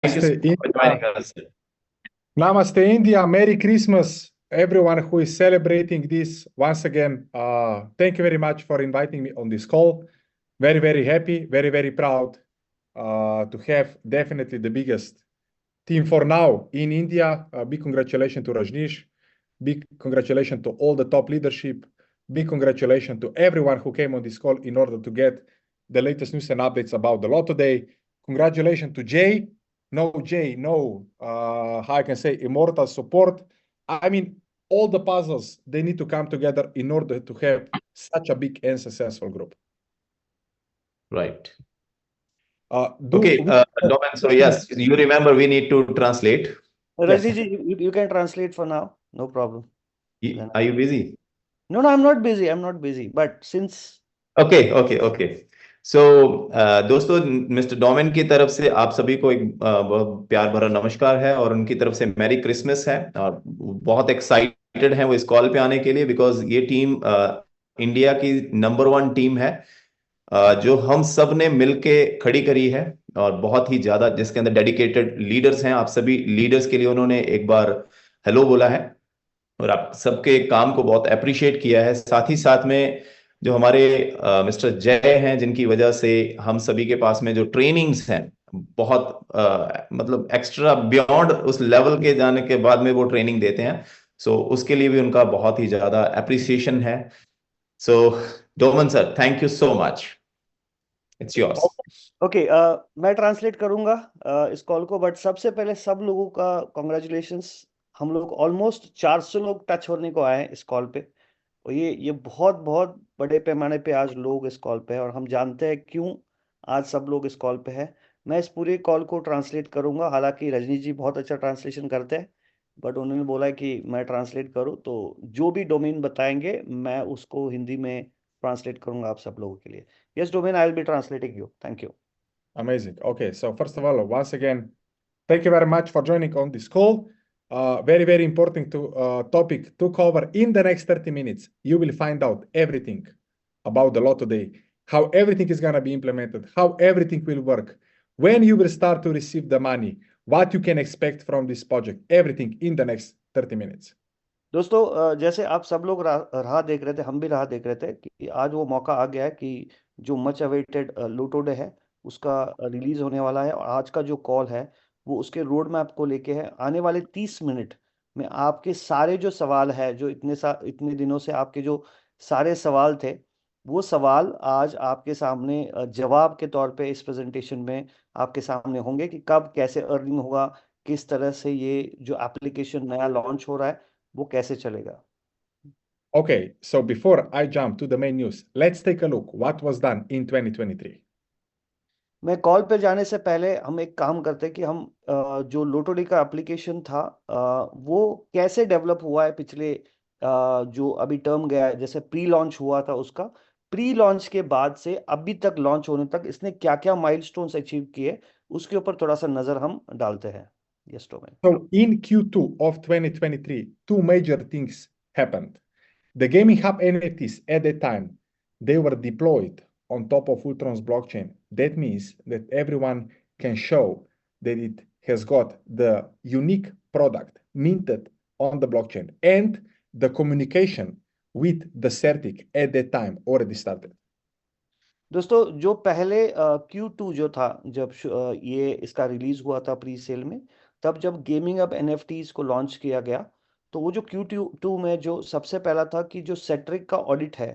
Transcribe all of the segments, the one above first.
Thank you so Namaste, much for joining India. us. Namaste, India. Merry Christmas, everyone who is celebrating this. Once again, thank you very much for inviting me on this call. Very, very happy, very, very proud to have definitely the biggest team for now in India. Big congratulations to Rajneesh. Big congratulations to all the top leadership. Big congratulations to everyone who came on this call in order to get the latest news and updates about the Lotto Day. Congratulations to Jay. How I can say, immortal support. I mean, all the puzzles, they need to come together in order to have such a big and successful group. Right. Do Okay, we Domen, so yes, you remember we need to translate. Yes. Rajni ji, you can translate for now. No problem. Then Are you busy? No, I'm not busy. I'm not busy. But since okay so दोस्तों mister domain की तरफ से आप सभी को एक बहुत प्यार भरा नमस्कार है और उनकी तरफ से मैरी क्रिसमस है और बहुत एक्साइटेड हैं वो इस कॉल पे आने के लिए बिकॉज ये टीम इंडिया की नंबर 1 टीम है जो हम सब ने मिलके खड़ी करी है और बहुत ही ज्यादा जिसके अंदर डेडिकेटेड लीडर्स हैं। आप सभी लीडर्स के लिए उन्होंने एक बार हेलो बोला है और आप सबके काम को बहुत अप्रिशिएट किया है। साथ ही साथ में जो हमारे मिस्टर जय हैं जिनकी वजह से हम सभी के पास में जो ट्रेनिंग्स हैं बहुत मतलब एक्स्ट्रा बियॉन्ड उस लेवल के जाने के बाद में वो ट्रेनिंग देते हैं। सो उसके लिए भी उनका बहुत ही ज्यादा अप्रिसिएशन है। So Doman sir, thank you so much, it's yours. Okay, मैं ट्रांसलेट करूंगा इस कॉल को। बट सबसे पहले सब लोगों का कॉन्ग्रेचुलेशंस। हम लोग ऑलमोस्ट 400 लोग टच होने को आए हैं इस कॉल पे और ये बहुत बहुत बड़े पैमाने पे आज लोग इस कॉल पे हैं और हम जानते हैं क्यों आज सब लोग इस कॉल पे हैं। मैं इस पूरे कॉल को ट्रांसलेट करूंगा। हालांकि रजनी जी बहुत अच्छा ट्रांसलेशन करते हैं बट उन्होंने बोला है कि मैं ट्रांसलेट करूं, तो जो भी डोमेन बताएंगे मैं उसको हिंदी में ट्रांसलेट करूंगा आप सब लोगों के लिए। Yes domain, I will be translating you. Thank you. Amazing. Okay, so first of all, once again, thank you very much for joining on this call. Very, very important topic to cover in the next 30 minutes. You will find out everything about the Lotto Day, how everything is going to be implemented, how everything will work, when you will start to receive the money, what you can expect from this project, everything in the next 30 minutes. दोस्तों, जैसे आप सब लोग राह देख रहे थे, हम भी राह देख रहे थे कि आज वो मौका आ गया है कि जो मच अवेटेड लूटो डे है उसका रिलीज होने वाला है। और आज का जो कॉल है वो उसके रोड मैप को लेके है। आने वाले 30 मिनट में आपके सारे जो सवाल है, जो इतने दिनों से आपके जो सारे सवाल थे, वो सवाल आज आपके सामने जवाब के तौर पे इस प्रेजेंटेशन में आपके सामने होंगे कि कब कैसे अर्निंग होगा, किस तरह से ये जो एप्लीकेशन नया लॉन्च हो रहा है वो कैसे चलेगा। Okay, so before I jump to the main news, let's take a look what was done in 2023. मैं कॉल पे जाने से पहले हम एक काम करते हैं कि हम जो लोटोडी का एप्लीकेशन था वो कैसे डेवलप हुआ है पिछले जो अभी टर्म गया है, जैसे प्री लॉन्च हुआ था उसका, प्री लॉन्च के बाद से अभी तक लॉन्च होने तक इसने क्या क्या माइलस्टोन्स अचीव किए, उसके ऊपर थोड़ा सा नजर हम डालते हैं। Yes टोमेन। So in Q2 of 2023, two major things happened. The Gaming Hub NFTs at that time, they were deployed on top of Ultron's blockchain. That means that everyone can show that it has got the unique product minted on the blockchain, and the communication with the CertiK at that time already started. दोस्तों, जो पहले Q2 जो था, जब ये इसका release हुआ था प्री सेल में, तब जब गेमिंग अब NFTs को लॉन्च किया गया, तो वो जो Q2 में जो सबसे पहला था कि जो सेट्रिक का ऑडिट है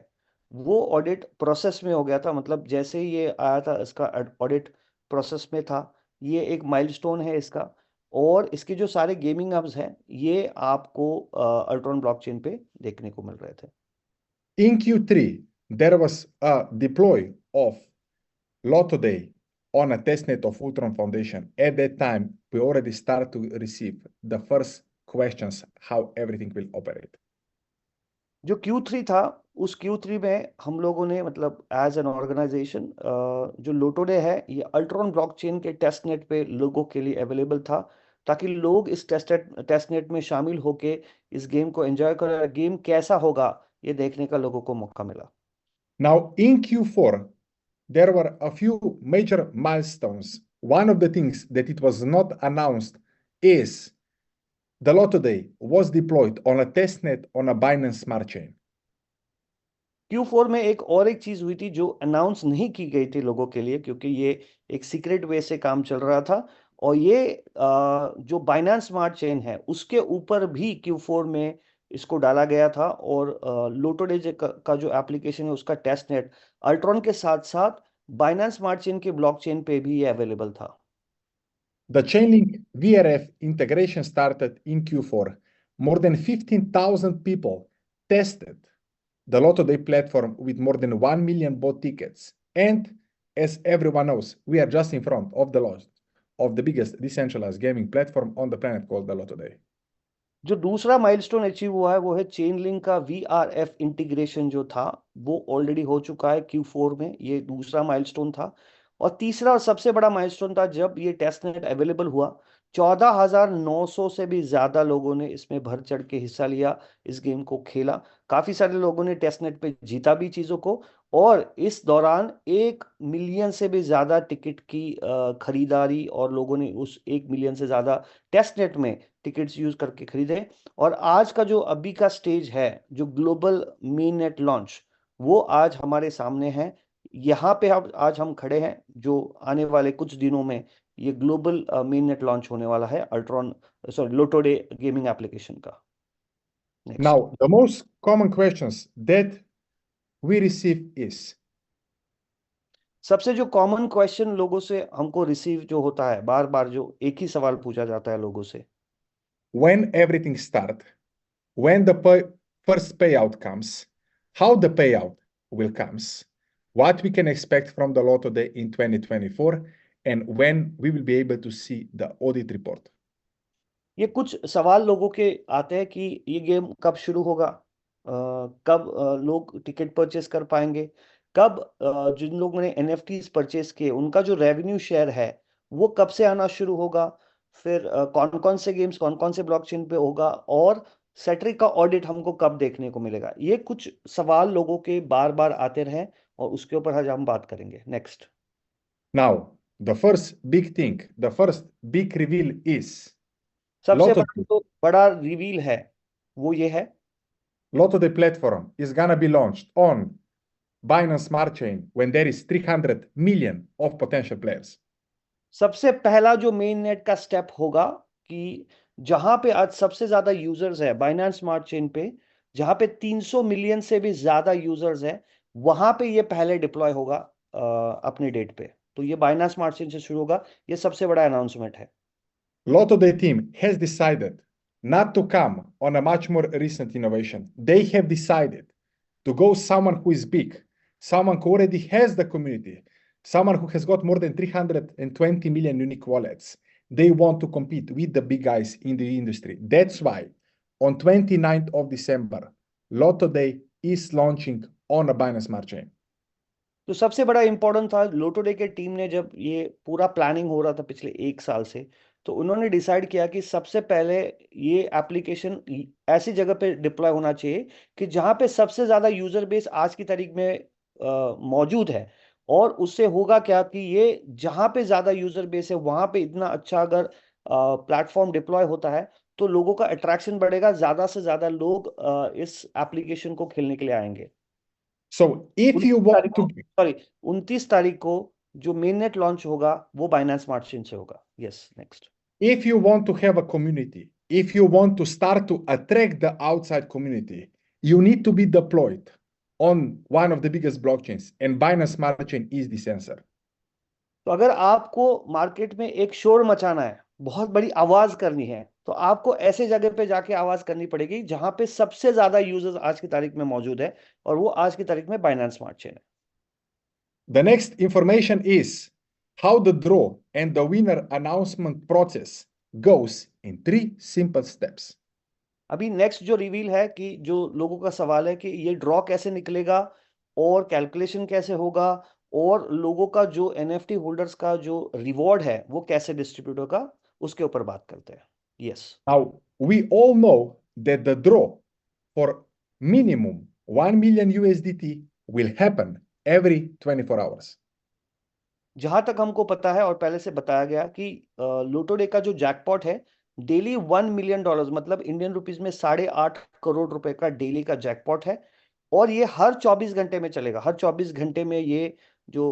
वो ऑडिट प्रोसेस में हो गया था। मतलब जैसे ही ये आया था इसका ऑडिट प्रोसेस में था। ये एक माइलस्टोन है इसका। और इसके जो सारे गेमिंग हब्स हैं ये आपको अल्ट्रॉन ब्लॉकचेन पे देखने को मिल रहे थे। In Q3, there was a deploy of Lotto Day on a testnet of Ultron Foundation. At that time, we already started to receive the first questions how everything will operate. जो Q3 था, उस Q3 में हम लोगों ने मतलब as an organisation जो लोटोडे है ये अल्ट्रॉन ब्लॉकचेन के टेस्टनेट पे लोगों के लिए अवेलेबल था, ताकि लोग इस टेस्टनेट में शामिल होके इस गेम को एंजॉय करें। गेम कैसा होगा ये देखने का लोगों को मौका मिला। Now, in Q4, there were a few major milestones one of the things that it was not announced is the Lotto Day was deployed on a testnet on a Binance Smart Chain. Q4 में एक चीज हुई थी जो announce नहीं की गई थी लोगों के लिए, क्योंकि ये एक सीक्रेट वे से काम चल रहा था, और ये जो बाइनेंस स्मार्ट चेन है उसके ऊपर भी Q4 में इसको डाला गया था, और लोटो डे का जो एप्लीकेशन है उसका टेस्ट नेट अल्ट्रॉन के साथ साथ बाइनेंस स्मार्ट चेन के ब्लॉकचेन पे भी ये अवेलेबल था। The Chainlink VRF integration started in Q4. More than 15,000 people tested the Lotto Day platform with more than 1 million bought tickets. And as everyone knows, we are just in front of the launch of the biggest decentralized gaming platform on the planet called the Lotto Day. जो दूसरा milestone achieve हुआ है वो है chain link का VRF integration जो था वो ऑलरेडी हो चुका है Q4 में, ये दूसरा माइलस्टोन था। और तीसरा और सबसे बड़ा माइलस्टोन था जब ये टेस्टनेट अवेलेबल हुआ, 14,900 से भी ज्यादा लोगों ने इसमें भर चढ़ के हिस्सा लिया, इस गेम को खेला। काफी सारे लोगों ने टेस्टनेट पे जीता भी चीजों को, और इस दौरान 1 मिलियन से भी ज्यादा टिकट की खरीदारी, और लोगों ने उस 1 मिलियन से ज्यादा टेस्टनेट में टिकट्स यूज करके खरीदे। और आज का जो अभी का स्टेज है, जो ग्लोबल मेन नेट लॉन्च, वो आज हमारे सामने है। यहाँ पे आज हम खड़े हैं, जो आने वाले कुछ दिनों में ये ग्लोबल मेन नेट लॉन्च होने वाला है लोटो डे गेमिंग एप्लीकेशन का। Next. Now, the most common questions that we receive is, सबसे जो कॉमन क्वेश्चन लोगों से हमको रिसीव जो होता है, बार बार जो एक ही सवाल पूछा जाता है लोगों से, when everything starts, when the first payout comes, how the payout will comes, what we can expect from the Lotto Day in 2024, and when we will be able to see the audit report. ये कुछ सवाल लोगों के आते हैं कि ये game कब शुरू होगा, कब लोग टिकट परचेस कर पाएंगे, कब जिन लोगों ने NFTs परचेस किए उनका जो रेवेन्यू शेयर है वो कब से आना शुरू होगा, फिर कौन कौन से गेम्स कौन कौन से ब्लॉकचेन पे होगा, और सेट्रिक का ऑडिट हमको कब देखने को मिलेगा। ये कुछ सवाल लोगों के बार बार आते रहे, और उसके ऊपर आज हम बात करेंगे। Next. Now, the first big thing, the first big reveal is सबसे Lotto जो बड़ा रिवील है वो ये है, Lotto Day platform is gonna be launched on Binance Smart Chain when there is 300 million of potential players. सबसे पहला जो मेन नेट का स्टेप होगा कि जहां पे आज सबसे ज्यादा यूजर्स है बाइनेंस स्मार्ट चेन पे, जहां पे 300 मिलियन से भी ज्यादा यूजर्स है, वहां पे ये पहले डिप्लॉय होगा अपने डेट पे। तो ये बाइनेंस स्मार्ट चेन से शुरू होगा, ये सबसे बड़ा अनाउंसमेंट है। Lotto Day team has decided not to come on a much more recent innovation. They have decided to go someone who is big, someone who already has the community, someone who has got more than 320 million unique wallets. They want to compete with the big guys in the industry. That's why on 29th of December, Lotto Day is launching on a Binance Smart Chain. तो सबसे बड़ा important था, लोटो day के team ने जब ये पूरा planning हो रहा था पिछले 1 साल से, तो उन्होंने डिसाइड किया कि सबसे पहले ये एप्लीकेशन ऐसी जगह पे डिप्लॉय होना चाहिए कि जहां पे सबसे ज्यादा यूजर बेस आज की तारीख में मौजूद है। और उससे होगा क्या कि ये जहां पे ज्यादा यूजर बेस है वहां पे इतना अच्छा अगर प्लेटफॉर्म डिप्लॉय होता है तो लोगों का अट्रैक्शन बढ़ेगा, ज्यादा से ज्यादा लोग इस एप्लीकेशन को खेलने के लिए आएंगे। So if you want to, 29 तारीख को जो मेन नेट लॉन्च होगा वो बाइनेंस स्मार्ट चेन से होगा। Yes, next. if you want to have a community, if you want to start to attract the outside community, you need to be deployed on one of the biggest blockchains, and Binance Smart Chain is the sensor. तो अगर आपको market में एक शोर मचाना है, बहुत बड़ी आवाज करनी है, तो आपको ऐसे जगह पे जाके आवाज करनी पड़ेगी जहां पे सबसे ज्यादा यूजर्स आज की तारीख में मौजूद है, और वो आज की तारीख में बाइनेंस स्मार्ट चेन है। The next information is how the draw and the winner announcement process goes in 3 simple steps. अभी नेक्स्ट जो रिवील है कि जो लोगों का सवाल है कि ये ड्रॉ कैसे निकलेगा और कैलकुलेशन कैसे होगा, और लोगों का जो NFT होल्डर्स का जो रिवॉर्ड है वो कैसे डिस्ट्रीब्यूट होगा, उसके ऊपर बात करते हैं। Yes. Now, we all know that the draw for minimum 1 million USDT will happen every 24 hours. जहां तक हमको पता है और पहले से बताया गया कि लोटो डे का जो जैकपॉट है डेली $1 मिलियन, मतलब इंडियन रुपीज में 8.5 करोड़ रुपए का डेली का जैकपॉट है। और ये हर 24 घंटे में चलेगा, हर 24 घंटे में ये जो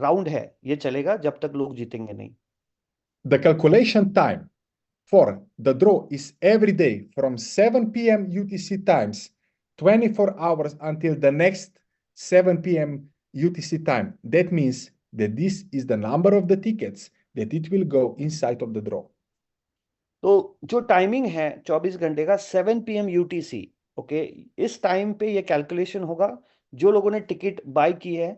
राउंड है ये चलेगा जब तक लोग जीतेंगे नहीं। The calculation time for the draw is every day from 7 p.m. UTC times, 24 hours until the next 7 p.m. UTC time. That means that this is the number of the tickets that it will go inside of the draw. तो जो timing है 24 घंटे का 7 PM UTC, okay, इस time पे ये calculation होगा जो लोगों ने टिकट बाय की है।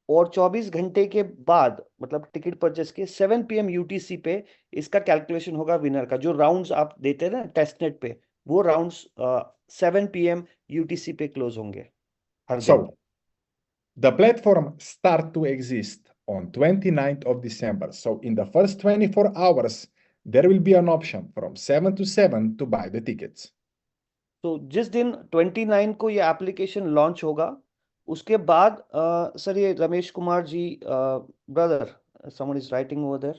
और 24 घंटे के बाद, मतलब टिकट परचेस के 7 PM UTC पे इसका कैलकुलेशन होगा विनर का। जो राउंड्स आप देते हैं ना टेस्टनेट पे, वो राउंड्स 7 PM UTC पे क्लोज होंगे हर दिन। So the platform start to exist on 29th of December. So in the first 24 hours, there will be an option from 7 to 7 to buy the tickets. तो जिस दिन 29 को ये एप्लीकेशन लॉन्च होगा, उसके बाद सर ये Ramesh Kumar ji, brother, someone is writing over there.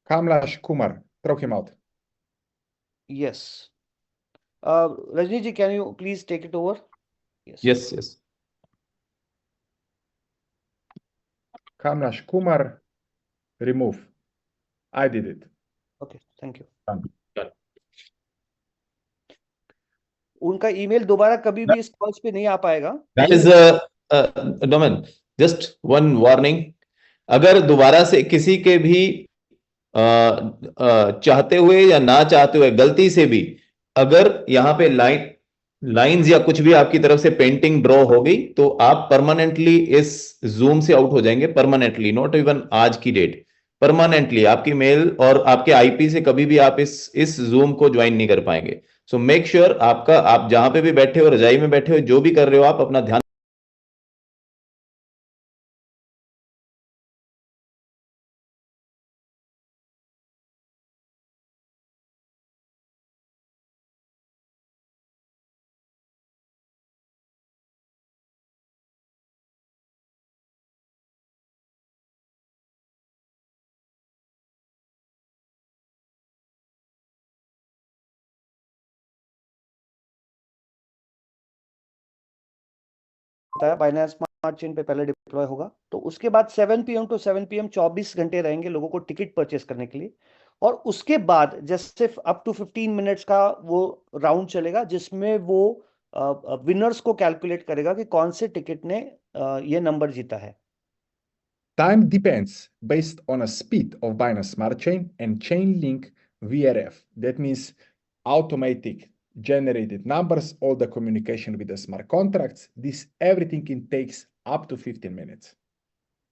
Kamlash Kumar, throw him out. Yes. Rajni ji, can you please take it over? Yes. Yes. Kamlash Kumar, remove. I did it. Okay, thank you. Done. उनका email दोबारा कभी भी इस calls पे नहीं आ पाएगा। That is Domin, just one warning. अगर दोबारा से किसी के भी चाहते हुए या ना चाहते हुए गलती से भी अगर यहाँ पे लाइंस या कुछ भी आपकी तरफ से पेंटिंग ड्रॉ हो गई तो आप परमानेंटली इस जूम से आउट हो जाएंगे। परमानेंटली, नॉट इवन आज की डेट, परमानेंटली आपकी मेल और आपके आईपी से कभी भी आप इस जूम को ज्वाइन नहीं कर पाएंगे। सो मेक श्योर आप जहां पे भी बैठे हो, रजाई में बैठे हो, जो भी कर रहे हो, आप अपना ध्यान बताया बाइनेंस स्मार्ट चेन पे पहले डिप्लॉय होगा, तो उसके बाद 7 PM टू 7 PM 24 घंटे रहेंगे लोगों को टिकट परचेस करने के लिए। और उसके बाद जैसे अप टू 15 मिनट्स का वो राउंड चलेगा जिसमें वो विनर्स को कैलकुलेट करेगा कि कौन से टिकट ने ये नंबर जीता है। Time depends based on a speed of Binance Smart Chain and Chainlink VRF. That means automatic generated numbers, all the communication with the smart contracts. This everything it takes up to 15 minutes.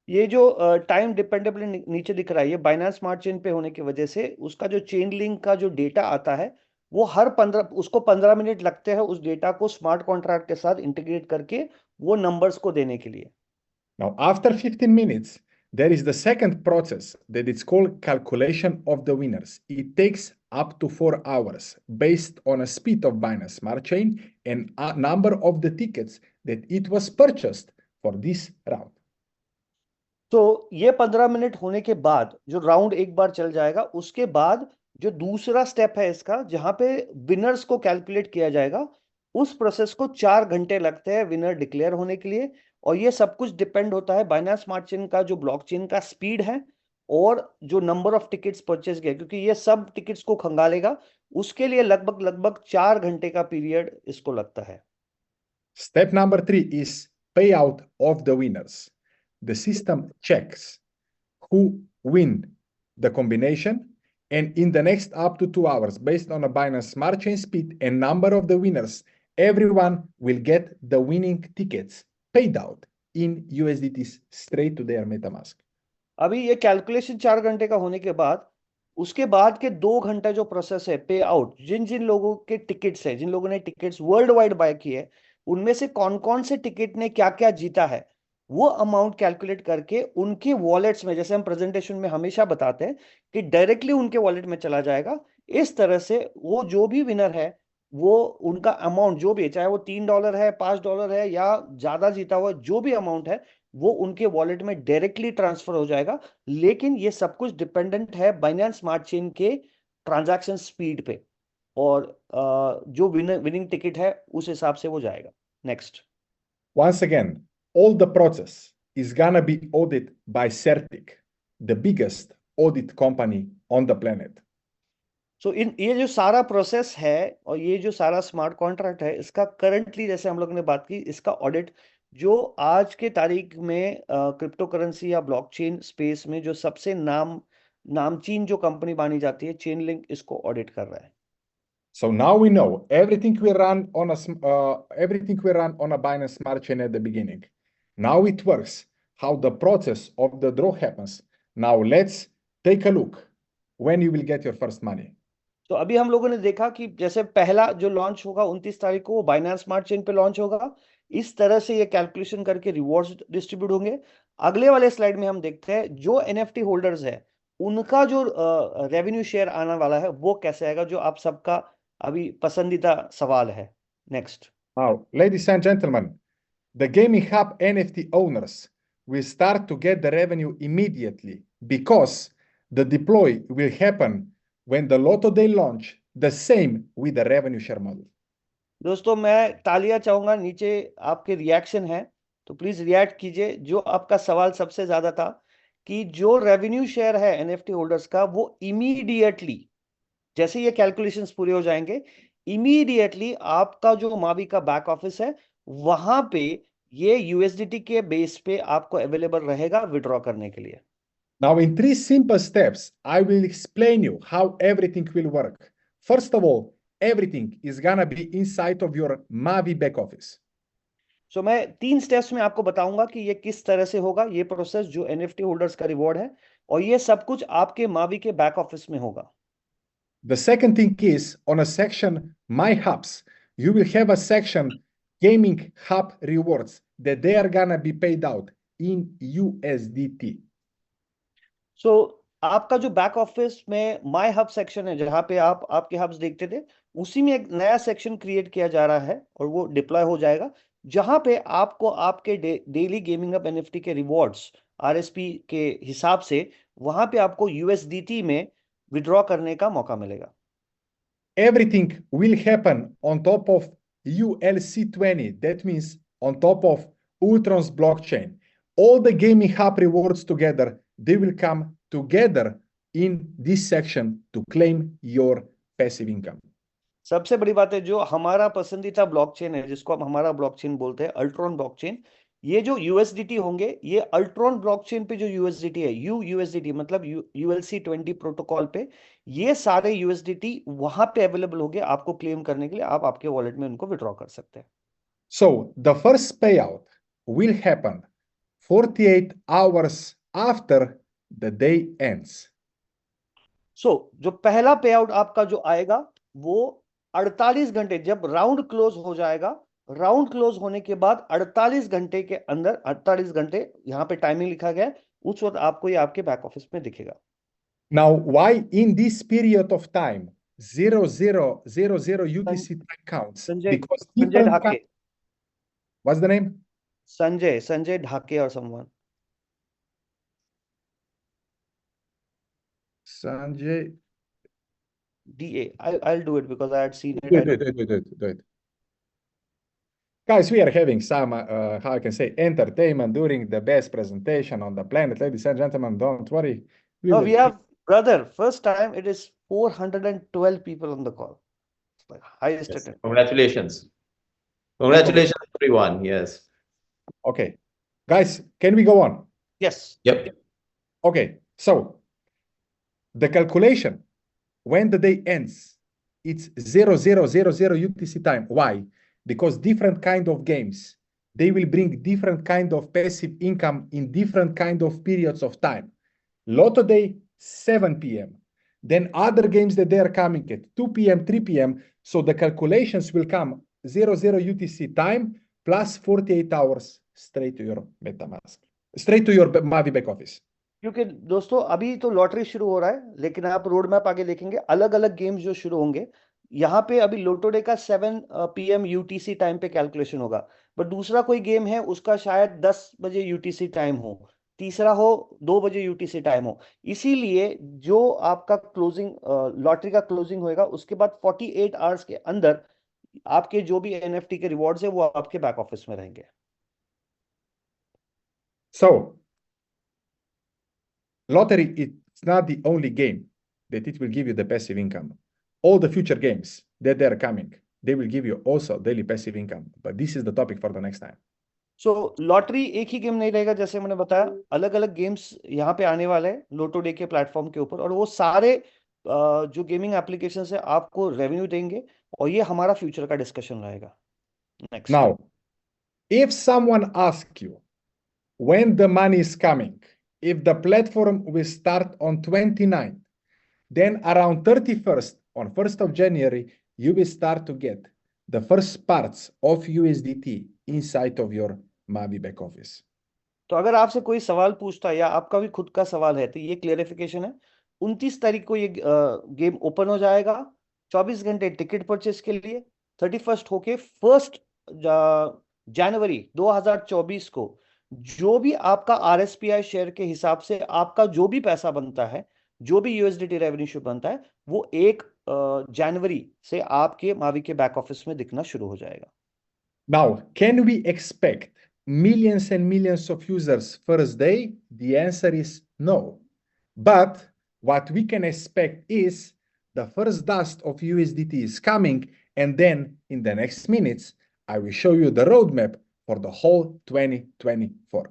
ये जो time dependable नीचे दिख रहा है, ये Binance smart chain पे होने की वजह से उसका जो चेन लिंक का जो डेटा आता है वो हर 15 मिनट लगते हैं उस डेटा को स्मार्ट कॉन्ट्रैक्ट के साथ इंटीग्रेट करके वो नंबर्स को देने के लिए। Now, after 15 minutes, there is the second process that it's called calculation of the winners. It takes up to 4 hours based on a speed of Binance Smart Chain and a number of the tickets that it was purchased for this round. तो ये 15 minute होने के बाद जो round एक बार चल जाएगा, उसके बाद जो दूसरा स्टेप है इसका, जहां पे विनर्स को कैलकुलेट किया जाएगा, उस प्रोसेस को 4 घंटे लगते हैं विनर डिक्लेयर होने के लिए। और ये सब कुछ डिपेंड होता है बाइनेंस स्मार्ट चेन का जो ब्लॉकचेन का स्पीड है और जो नंबर ऑफ टिकट्स परचेज किया, क्योंकि ये सब टिकट्स को खंगालेगा, उसके लिए लगभग 4 घंटे का पीरियड इसको लगता है। Step number 3 is payout of the winners. The system checks who win the combination, and in the next up to 2 hours, based on a Binance Smart Chain speed and number of the winners, everyone will get the winning tickets paid out in USDTs straight to their MetaMask. अभी ये calculation 4 घंटे का होने के बाद, उसके बाद के 2 घंटे जो प्रोसेस है पे आउट, जिन जिन लोगों के टिकट्स है, जिन लोगों ने टिकट्स वर्ल्ड वाइड बाय किए है, उनमें से कौन कौन से टिकट ने क्या क्या जीता है, वो अमाउंट कैलकुलेट करके उनके वॉलेट्स में, जैसे हम प्रेजेंटेशन में हमेशा बताते हैं कि डायरेक्टली उनके वॉलेट में चला जाएगा। इस तरह से वो जो भी विनर है वो उनका अमाउंट जो भी है, चाहे वो $3 है, $5 है या ज्यादा जीता हुआ जो भी अमाउंट है, वो उनके वॉलेट में डायरेक्टली ट्रांसफर हो जाएगा। लेकिन ये सब कुछ डिपेंडेंट है बाइनेंस स्मार्ट चेन के ट्रांजैक्शन स्पीड पे, और जो विनिंग टिकट है उस हिसाब से वो जाएगा। Next. Once again, all the process is gonna be audited by Certic, the biggest audit company on the planet. सो इन ये जो सारा प्रोसेस है और ये जो सारा स्मार्ट कॉन्ट्रैक्ट है, इसका करंटली, जैसे हम लोग ने बात की, इसका ऑडिट जो आज के तारीख में क्रिप्टो करेंसी या ब्लॉकचेन स्पेस में जो सबसे नामचीन जो कंपनी मानी जाती है, चेन लिंक, इसको ऑडिट कर रहा है। So now we know everything we run on a Binance Smart Chain at the beginning. Now it works. How the process of the draw happens. Now let's take a look when you will get your first money. तो अभी हम लोगों ने देखा कि जैसे पहला जो लॉन्च होगा 29 तारीख को, वो बाइनेंस स्मार्ट चेन पे लॉन्च होगा। इस तरह से ये कैलकुलेशन करके रिवॉर्ड्स डिस्ट्रीब्यूट होंगे। अगले वाले स्लाइड में हम देखते हैं जो एनएफटी होल्डर्स है उनका जो रेवेन्यू शेयर आने वाला है वो कैसे आएगा, जो आप सबका अभी पसंदीदा सवाल है। Next. Now, ladies and gentlemen, the Gaming Hub NFT owners will start to get the revenue immediately because the deploy will happen when the Lotto Day launch, the same with the revenue share model. दोस्तों मैं तालियां चाहूंगा, नीचे आपके reaction है तो please react कीजिए। जो आपका सवाल सबसे ज्यादा था कि जो रेवेन्यू शेयर है एनएफटी होल्डर्स का, वो इमीडिएटली जैसे ये कैलकुलेशंस पूरे हो जाएंगे, इमीडिएटली आपका जो मावी का बैक ऑफिस है वहां पे ये यूएसडीटी के बेस पे आपको अवेलेबल रहेगा विड्रॉ करने के लिए। Now, in 3 simple steps, I will explain you how everything will work. First of all, everything is gonna be inside of your Mavi back office. सो मैं 3 स्टेप्स में आपको बताऊंगा कि ये किस तरह से होगा, ये प्रोसेस जो एनएफटी होल्डर्स का रिवॉर्ड है, और ये सब कुछ आपके मावी के बैक ऑफिस में होगा। The second thing is on a section My Hubs, you will have a section Gaming Hub rewards that they are gonna be paid out in USDT. सो आपका जो बैक ऑफिस में माय हब सेक्शन है, जहां पे आप आपके hubs देखते थे, उसी में एक नया सेक्शन क्रिएट किया जा रहा है और वो डिप्लॉय हो जाएगा, जहां पे आपको आपके डेली गेमिंग अप एनएफटी के रिवॉर्ड्स आरएसपी के हिसाब से वहां पे आपको यूएसडीटी में विड्रॉ करने का मौका मिलेगा। Everything will happen on top of ULC20. That means on top of Ultron's blockchain. All the Gaming Hub rewards together, they will come together in this section to claim your passive income. सबसे बड़ी बात है, जो हमारा पसंदीदा blockchain है, जिसको हम हमारा ब्लॉकचेन बोलते हैं, अल्ट्रॉन ब्लॉकचेन, ये जो यूएसडीटी होंगे, ये अल्ट्रॉन ब्लॉकचेन पे जो यूएसडीटी है, यूएसडीटी मतलब ULC20 प्रोटोकॉल पे, ये सारे यूएसडीटी वहां पे अवेलेबल होंगे आपको क्लेम करने के लिए। आप आपके वॉलेट में उनको विड्रॉ कर सकते हैं। So the first payout will happen 48 hours after the day ends. सो जो पहला पे आउट आपका जो आएगा वो 48 घंटे, जब राउंड क्लोज हो जाएगा, राउंड क्लोज होने के बाद 48 घंटे के अंदर, 48 घंटे यहाँ पे टाइमिंग लिखा गया है, उस वक्त आपको ये आपके बैक ऑफिस में दिखेगा। Now, why in this period of time 0000 UTC time counts? Sanjay Because Sanjay different ढाके, what's the name? संजय ढाके और someone. Sanjay. DA, I'll do it because I had seen it. Do it. Guys, we are having some, how I can say, entertainment during the best presentation on the planet. Ladies and gentlemen, don't worry. No, we have, brother, first time it is 412 people on the call. It's like highest Yes. attendance. Congratulations. Congratulations, everyone. Yes. Okay. Guys, can we go on? Yes. Yep. Okay. So, the calculation, when the day ends, it's 0000 UTC time. Why? Because different kind of games, they will bring different kind of passive income in different kind of periods of time. Lotto Day, 7 p.m. Then other games that they are coming at 2 p.m., 3 p.m. So the calculations will come 00 UTC time plus 48 hours straight to your MetaMask, straight to your Mavi back office. क्योंकि दोस्तों अभी तो lottery शुरू हो रहा है, लेकिन आप रोड मैप आगे देखेंगे, अलग अलग गेम्स जो शुरू होंगे, यहाँ पे अभी लोटो डे का 7 PM UTC टाइम पे कैलकुलेशन होगा, बट दूसरा कोई गेम है उसका शायद 10 बजे UTC टाइम हो, तीसरा हो 2 बजे UTC टाइम हो। इसीलिए जो आपका क्लोजिंग लॉटरी का क्लोजिंग होएगा उसके बाद 48 आवर्स के अंदर आपके जो भी NFT के रिवॉर्ड्स है वो आपके बैक ऑफिस में रहेंगे। So, lottery is not the only game that it will give you the passive income. All the future games that they are coming, they will give you also daily passive income. But this is the topic for the next time. So lottery एक ही game नहीं रहेगा, जैसे मैंने बताया अलग अलग games यहाँ पे आने वाले हैं लोटो डे के प्लेटफॉर्म के ऊपर, और वो सारे जो गेमिंग एप्लीकेशन है आपको रेवेन्यू देंगे, और ये हमारा फ्यूचर का डिस्कशन रहेगा। Next. Now, if someone asks you when the money is coming, if the platform will start on 29th, then around 31st, on 1st of January, you will start to get the first parts of USDT inside of your Mavi back office. तो अगर आपसे कोई सवाल पूछता है या आपका भी खुद का सवाल है तो ये क्लियरिफिकेशन है, 29 तारीख को ये गेम ओपन हो जाएगा, 24 घंटे टिकट परचेस के लिए, 31st होके 1 जनवरी 2024 को जो भी आपका RSPI शेयर के हिसाब से आपका जो भी पैसा बनता है, जो भी USDT रेवेन्यू बनता है, वो 1 जनवरी से आपके मावी के बैक ऑफिस में दिखना शुरू हो जाएगा। Now, can we expect millions and millions of users first day? The answer is no. But what we can expect is the first dust of USDT is coming, and then in the next minutes, I will show you the roadmap for the whole 2024.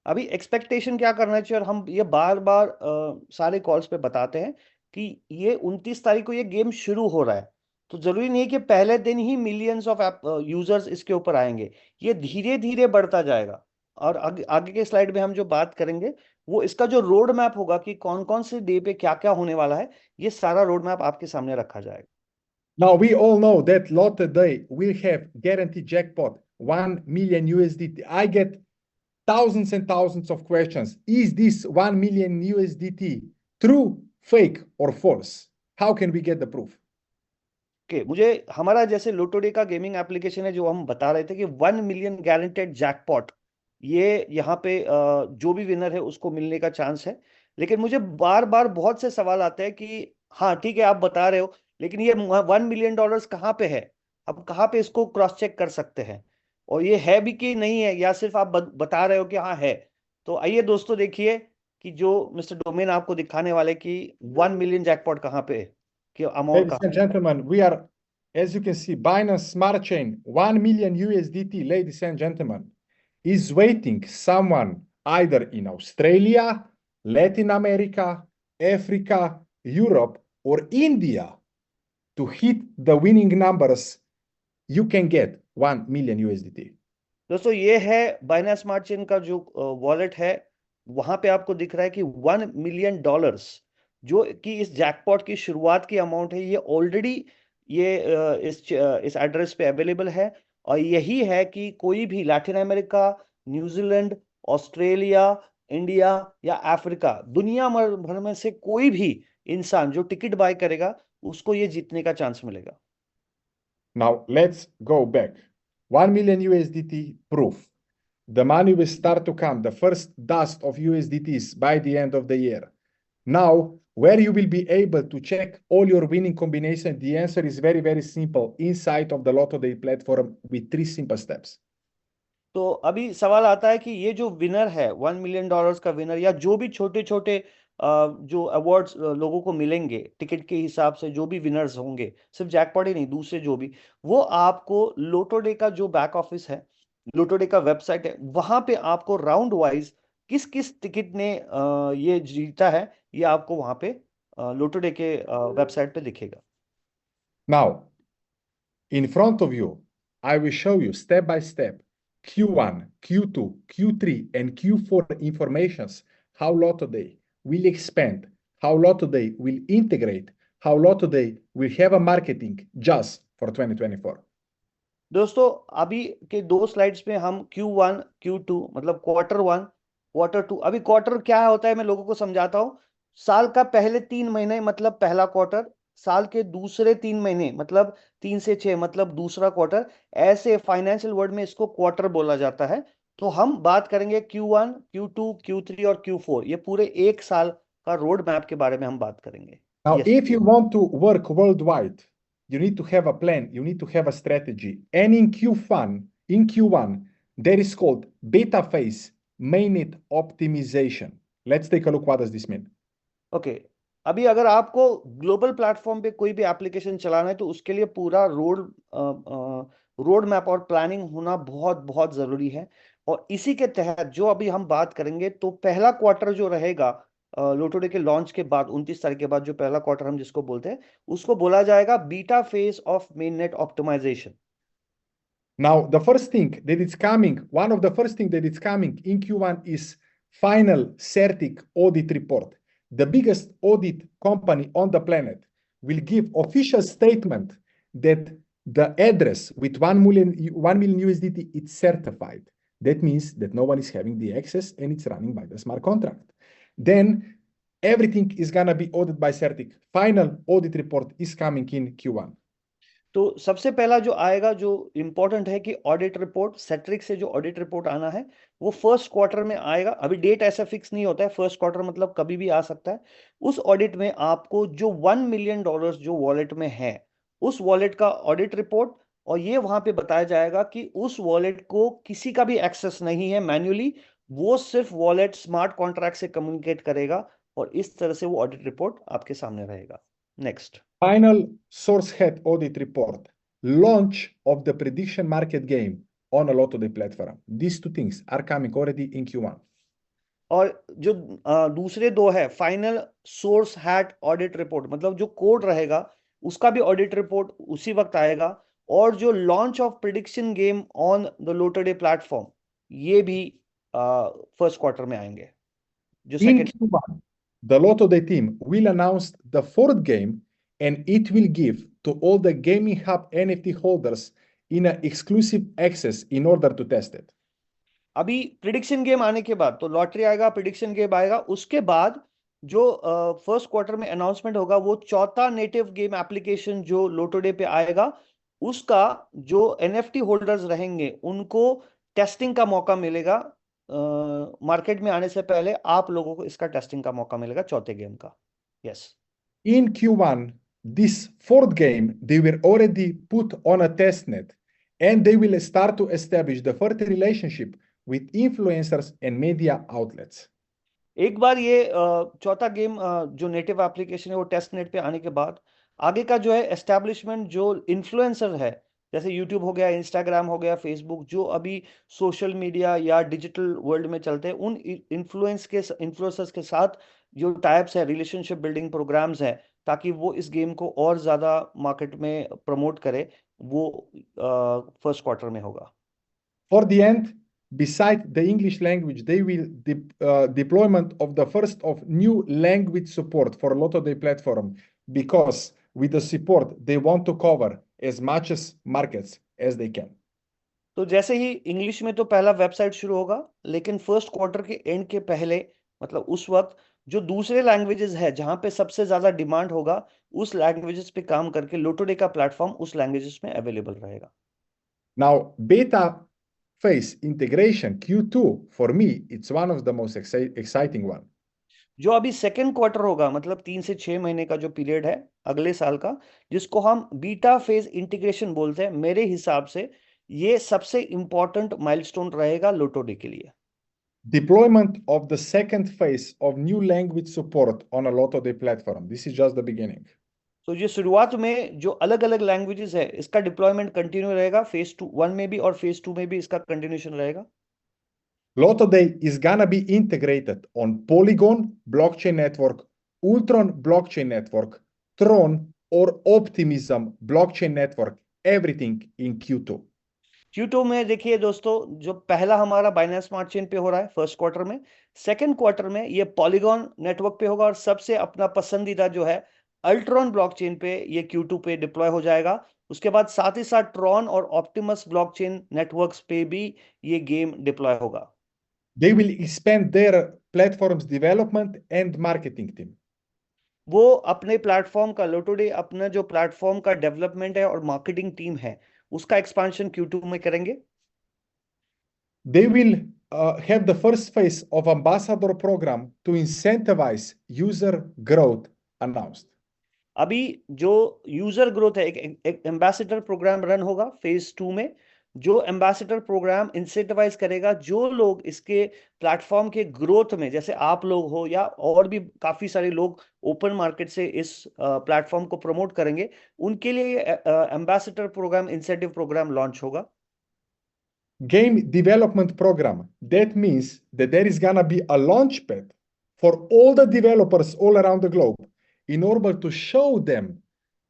अभी expectation क्या करना चाहिए, और हम ये बार बार सारे calls पे बताते हैं कि ये 29 तारीख को ये गेम शुरू हो रहा है, तो जरूरी नहीं है कि पहले दिन ही मिलियंस ऑफ यूजर्स इसके ऊपर आएंगे, ये धीरे धीरे बढ़ता जाएगा। और आगे के स्लाइड में हम जो बात करेंगे वो इसका जो रोड मैप होगा कि कौन कौन से डे पे क्या क्या होने वाला है, ये सारा रोड मैप आपके सामने रखा जाएगा। Now, we all know that Lotto Day will have guaranteed jackpot 1 million USDT. I get thousands and thousands of questions. Is this 1 million USDT true, fake, or false? How can we get the proof? मुझे हमारा जैसे लोटो day का gaming application है, जो हम बता रहे थे कि 1 मिलियन गारंटेड जैकपॉट, ये यहाँ पे जो भी विनर है उसको मिलने का चांस है। लेकिन मुझे बार बार बहुत से सवाल आते हैं कि हाँ ठीक है आप बता रहे हो, लेकिन ये $1 मिलियन कहाँ पे है, अब कहाँ पे इसको क्रॉस चेक कर सकते हैं, और ये है भी कि नहीं है, या सिर्फ आप बता रहे हो कि हाँ है। तो आइए दोस्तों देखिए कि जो मिस्टर डोमेन आपको दिखाने वाले कि 1 मिलियन जैकपॉट कहाँ पे है, कि amount Ladies and gentlemen, we are, as you can see, Binance Smart Chain, 1 million USDT, ladies and gentlemen, is waiting someone either in Australia, Latin America, Africa, Europe, or India to hit the winning numbers. You can get 1 million USDT. दोस्तों ये है Binance smart chain का जो wallet है, वहां पे आपको दिख रहा है कि $1 मिलियन जो कि इस जैकपॉट की शुरुआत की अमाउंट है, ये ऑलरेडी ये इस एड्रेस पे अवेलेबल है। और यही है कि कोई भी Latin America, New Zealand, Australia, India या अफ्रीका, दुनिया भर में से कोई भी इंसान जो टिकट बाय करेगा उसको ये जीतने का चांस मिलेगा। Now let's go back. 1 million USDT proof. The money will start to come, the first dust of USDTs by the end of the year. Now, where you will be able to check all your winning combination, the answer is very, very simple inside of the Lotto Day platform with 3 simple steps. तो अभी सवाल आता है कि ये जो winner है $1 million का विनर, या जो भी छोटे छोटे जो अवार्ड्स लोगों को मिलेंगे टिकट के हिसाब से, जो भी विनर्स होंगे, सिर्फ जैकपॉट ही नहीं दूसरे जो भी, वो आपको लोटो डे का जो बैक ऑफिस है, लोटो डे का वेबसाइट है, वहां पे आपको राउंड वाइज किस किस टिकट ने ये जीता है, ये आपको वहां पे लोटो डे के वेबसाइट पे दिखेगा। Now, in front of you, I will show you step by step Q1, Q2, Q3, and Q4 informations, how Lotto Day will expand, how Lotto Day will integrate, how Lotto Day will have a marketing just for 2024. दोस्तों अभी के 2 slides में हम Q1, Q2 मतलब Q1, Q2, अभी quarter क्या होता है मैं लोगों को समझाता हूँ। साल का पहले 3 महीने मतलब पहला क्वार्टर, साल के दूसरे 3 महीने, मतलब 3 से 6, मतलब दूसरा क्वार्टर, ऐसे फाइनेंशियल वर्ड में इसको क्वार्टर बोला जाता है। तो हम बात करेंगे Q1, Q2, Q3 और Q4, ये पूरे एक साल का रोड मैप के बारे में हम बात करेंगे। Now, yes. if you want to work worldwide, you need to have a plan, you need to have a strategy. And in Q1, there is called beta phase mainnet optimization. Let's take a look. What does this mean? Okay, अभी अगर आपको global platform पे कोई भी application चलाना है तो उसके लिए पूरा रोड मैप और प्लानिंग होना बहुत बहुत जरूरी है। और इसी के तहत जो अभी हम बात करेंगे, तो पहला क्वार्टर जो रहेगा लोटोडे के लॉन्च के बाद, 29 तारीख के बाद, जो पहला क्वार्टर हम जिसको बोलते हैं, उसको बोला जाएगा बीटा फेज ऑफ मेन नेट ऑप्टिमाइजेशन। Now, the first thing that is coming, one of the first thing that is coming in Q1 is final CERTIC audit report. The biggest audit company on the planet will give official statement that the address with 1 million USDT is certified. That means that no one is having the access and it's running by the smart contract. Then everything is gonna be audited by CERTIC. Final audit report is coming in Q1. तो सबसे पहला जो आएगा, जो important है कि audit report, सेट्रिक से जो ऑडिट रिपोर्ट आना है वो फर्स्ट क्वार्टर में आएगा। अभी डेट ऐसा फिक्स नहीं होता है, फर्स्ट क्वार्टर मतलब कभी भी आ सकता है। उस ऑडिट में आपको जो $1 मिलियन जो वॉलेट में है, उस वॉलेट का ऑडिट रिपोर्ट, और ये वहां पे बताया जाएगा कि उस वॉलेट को किसी का भी एक्सेस नहीं है मैन्युअली, वो सिर्फ वॉलेट स्मार्ट कॉन्ट्रैक्ट से कम्युनिकेट करेगा, और इस तरह से वो ऑडिट रिपोर्ट आपके सामने रहेगा। Next, Final source head audit report, launch of the prediction market game on a Lotto Day platform. These two things are coming already in Q1. और जो दूसरे दो है, final source hat audit report, मतलब जो कोड रहेगा उसका भी ऑडिट रिपोर्ट उसी वक्त आएगा, और जो launch of prediction game on the Lotto Day platform, ये भी फर्स्ट क्वार्टर में आएंगे। जो In second, Q1, the Lotto Day team will announce the fourth game and it will give to all the Gaming Hub NFT holders in an exclusive access in order to test it. अभी prediction game आने के बाद तो lottery आएगा, prediction game आएगा, उसके बाद जो फर्स्ट क्वार्टर में अनाउंसमेंट होगा, वो चौथा नेटिव गेम एप्लीकेशन जो लोटोडे पे आएगा, उसका जो एनएफटी होल्डर्स रहेंगे उनको टेस्टिंग का मौका मिलेगा। मार्केट में आने से पहले आप लोगों को इसका टेस्टिंग का मौका मिलेगा चौथे गेम का। Yes. In Q1, this fourth game, they were already put on a testnet and they will start to establish the further relationship with influencers and media outlets. एक बार ये चौथा गेम जो नेटिव एप्लीकेशन है वो test net पे आने के बाद, आगे का जो है एस्टेब्लिशमेंट, जो इन्फ्लुएंसर है, जैसे यूट्यूब हो गया, इंस्टाग्राम हो गया, फेसबुक, जो अभी सोशल मीडिया या डिजिटल वर्ल्ड में चलते हैं, उन इन्फ्लुएंसर्स के साथ जो टाइप्स है, रिलेशनशिप बिल्डिंग प्रोग्राम्स है, ताकि वो इस गेम को और ज्यादा मार्केट में प्रमोट करे, वो फर्स्ट क्वार्टर में होगा। For the end, besides the English language, they will deployment of the first of new language support for Lotto Day platform, because with the support they want to cover as much as markets as they can. तो जैसे ही English में तो पहला website शुरू होगा, लेकिन first quarter के and के पहले, मतलब उस वक्त, जो दूसरे लैंग्वेजेस है जहां पे सबसे ज्यादा डिमांड होगा, उस लैंग्वेजेस पे काम करके लोटोडे का प्लेटफॉर्म उस लैंग्वेजेस में अवेलेबल रहेगा। Now, beta phase integration Q2, for me, it's one of the most exciting one. जो अभी सेकेंड क्वार्टर होगा, मतलब 3 से 6 महीने का जो पीरियड है अगले साल का, जिसको हम बीटा फेज इंटीग्रेशन बोलते हैं, मेरे हिसाब से ये सबसे इंपॉर्टेंट माइलस्टोन रहेगा लोटोडे के लिए। Deployment of the second phase of new language support on a Lotto Day platform. This is just the beginning. तो ये शुरुआत में जो अलग अलग लैंग्वेजेस है, इसका डिप्लॉयमेंट कंटिन्यू रहेगा, फेज 1 में भी और फेज 2 में भी इसका कंटिन्यूशन रहेगा। Lotto Day is gonna be integrated on Polygon blockchain network, Ultron blockchain network, Tron or Optimism blockchain network, everything in Q2. Q2 में देखिए दोस्तों, जो पहला हमारा बाइनेंस स्मार्ट चेन पे हो रहा है फर्स्ट क्वार्टर में, सेकंड क्वार्टर में ये पॉलीगॉन नेटवर्क पे होगा, और सबसे अपना पसंदीदा जो है अल्ट्रॉन ब्लॉकचेन पे ये Q2 पे डिप्लॉय हो जाएगा। उसके बाद साथ ही साथ ट्रॉन और ऑप्टिमस ब्लॉकचेन नेटवर्क्स पे भी ये गेम डिप्लॉय होगा। They will expand their platform's development and marketing team. वो अपने प्लेटफॉर्म का लोटोडे अपना जो प्लेटफॉर्म का डेवलपमेंट है और मार्केटिंग टीम है उसका एक्सपांशन Q2 में करेंगे। They will have the first phase of ambassador program to incentivize user growth announced. अभी जो यूजर ग्रोथ है एक एम्बेसडर प्रोग्राम रन होगा फेज 2 में, जो एम्बेसडर प्रोग्राम इंसेंटिवाइज करेगा जो लोग इसके प्लेटफॉर्म के ग्रोथ में, जैसे आप लोग हो या और भी काफी सारे लोग ओपन मार्केट से इस प्लेटफॉर्म को प्रमोट करेंगे, उनके लिए ambassador program incentive program launch होगा। Game development program. That means that there is gonna be a launch pad for all the developers all around the globe in order to show them,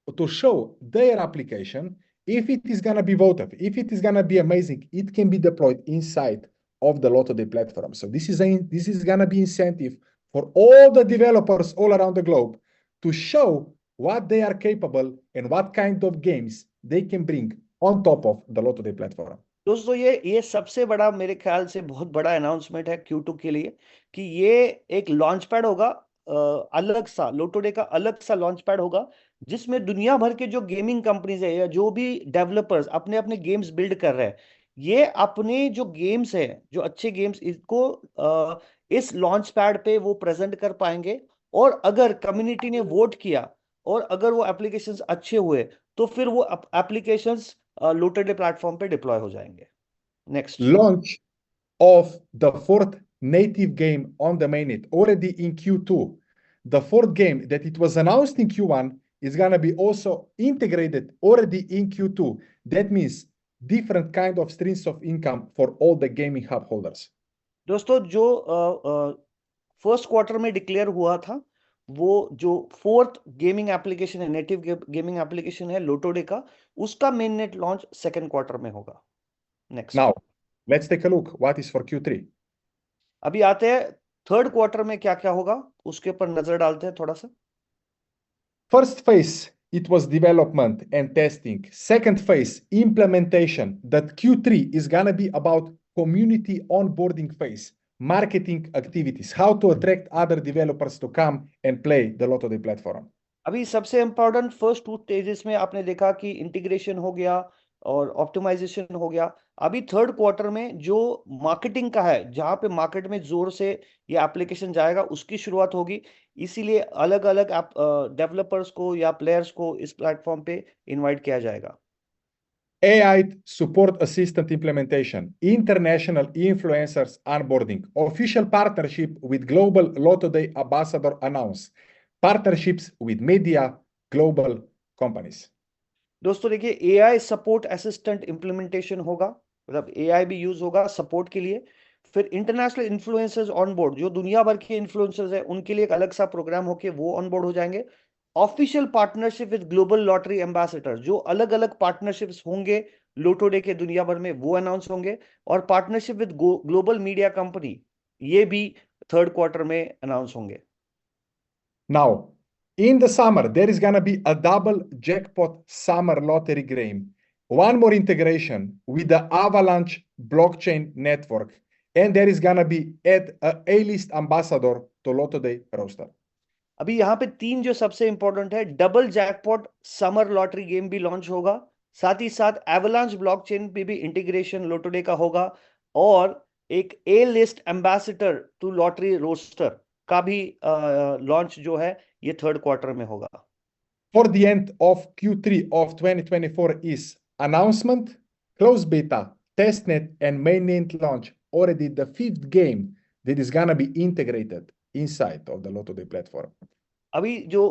to show their application. If it is gonna be voted, if it is gonna be amazing, it can be deployed inside of the Lottoday platform. So this is gonna be incentive for all the developers all around the globe to show what they are capable and what kind of games they can bring on top of the Lottoday platform. दोस्तों ये सबसे बड़ा, मेरे ख्याल से बहुत बड़ा announcement है Q2 के लिए कि ये एक लॉन्च पैड होगा, अलग सा लोटोडे का अलग सा लॉन्च पैड होगा जिसमें दुनिया भर के जो गेमिंग कंपनीज है या जो भी डेवलपर्स अपने अपने गेम्स बिल्ड कर रहे हैं, ये अपने जो गेम्स है, जो अच्छे गेम्स, इसको इस लॉन्च पैड पे वो प्रेजेंट कर पाएंगे। और अगर कम्युनिटी ने वोट किया और अगर वो एप्लीकेशंस अच्छे हुए तो फिर वो एप्लीकेशंस लोटोडे प्लेटफॉर्म पे डिप्लॉय हो जाएंगे। Next, Launch of the fourth native game on the mainnet already in Q2. The fourth game that it was announced in Q1 is going to be also integrated already in Q2. That means different kind of streams of income for all the gaming hub holders. दोस्तों जो first quarter में declare हुआ था, वो जो fourth gaming application है, native gaming application है लोटोडे का, उसका main net launch second quarter में होगा। Next, Now, let's take a look what is for Q3. अभी आते हैं थर्ड क्वार्टर में क्या क्या होगा, उसके ऊपर नजर डालते हैं थोड़ा सा। First phase, it was development and testing. Second phase, implementation. That Q3 is going to be about community onboarding phase, marketing activities, how to attract other developers to come and play the Lottoday platform. अभी सबसे important first 2 stages में आपने देखा कि integration हो गया और optimisation हो गया। अभी थर्ड क्वार्टर में जो मार्केटिंग का है, जहां पे मार्केट में जोर से ये एप्लीकेशन जाएगा, उसकी शुरुआत होगी। इसीलिए अलग अलग डेवलपर्स को या प्लेयर्स को इस प्लेटफॉर्म पे इनवाइट किया जाएगा। AI support assistant implementation, international influencers onboarding, official partnership with global Lottoday ambassador announced, partnerships with media, global companies. दोस्तों देखिए, AI सपोर्ट असिस्टेंट इम्प्लीमेंटेशन होगा, मतलब AI भी यूज होगा सपोर्ट के लिए। फिर इंटरनेशनल इन्फ्लुएंसर्स ऑन बोर्ड, जो दुनिया भर के इन्फ्लुएंसर्स हैं उनके लिए एक अलग सा प्रोग्राम होके वो ऑन बोर्ड हो जाएंगे। Official partnership with global lottery ambassador, जो अलग अलग पार्टनरशिप्स होंगे लोटोडे के दुनिया भर में, वो अनाउंस होंगे। और partnership with global media company, ये भी थर्ड क्वार्टर में अनाउंस होंगे। Now, in the summer, there is going to be a double jackpot summer lottery game. One more integration with the Avalanche blockchain network. And there is going to be add a A-list ambassador to Lottoday roster. अभी यहाँ पे 3 जो सबसे important है, double jackpot summer lottery game भी launch होगा, साथ ही साथ एवलांच ब्लॉकचेन पे भी इंटीग्रेशन लोटोडे का होगा, और एक A list ambassador to lottery roster का भी लॉन्च जो है ये थर्ड क्वार्टर में होगा। For the end of Q3 of 2024 is announcement, closed beta, testnet, and mainnet launch already the 5th game that is going to be integrated inside of the Lottoday platform. अभी जो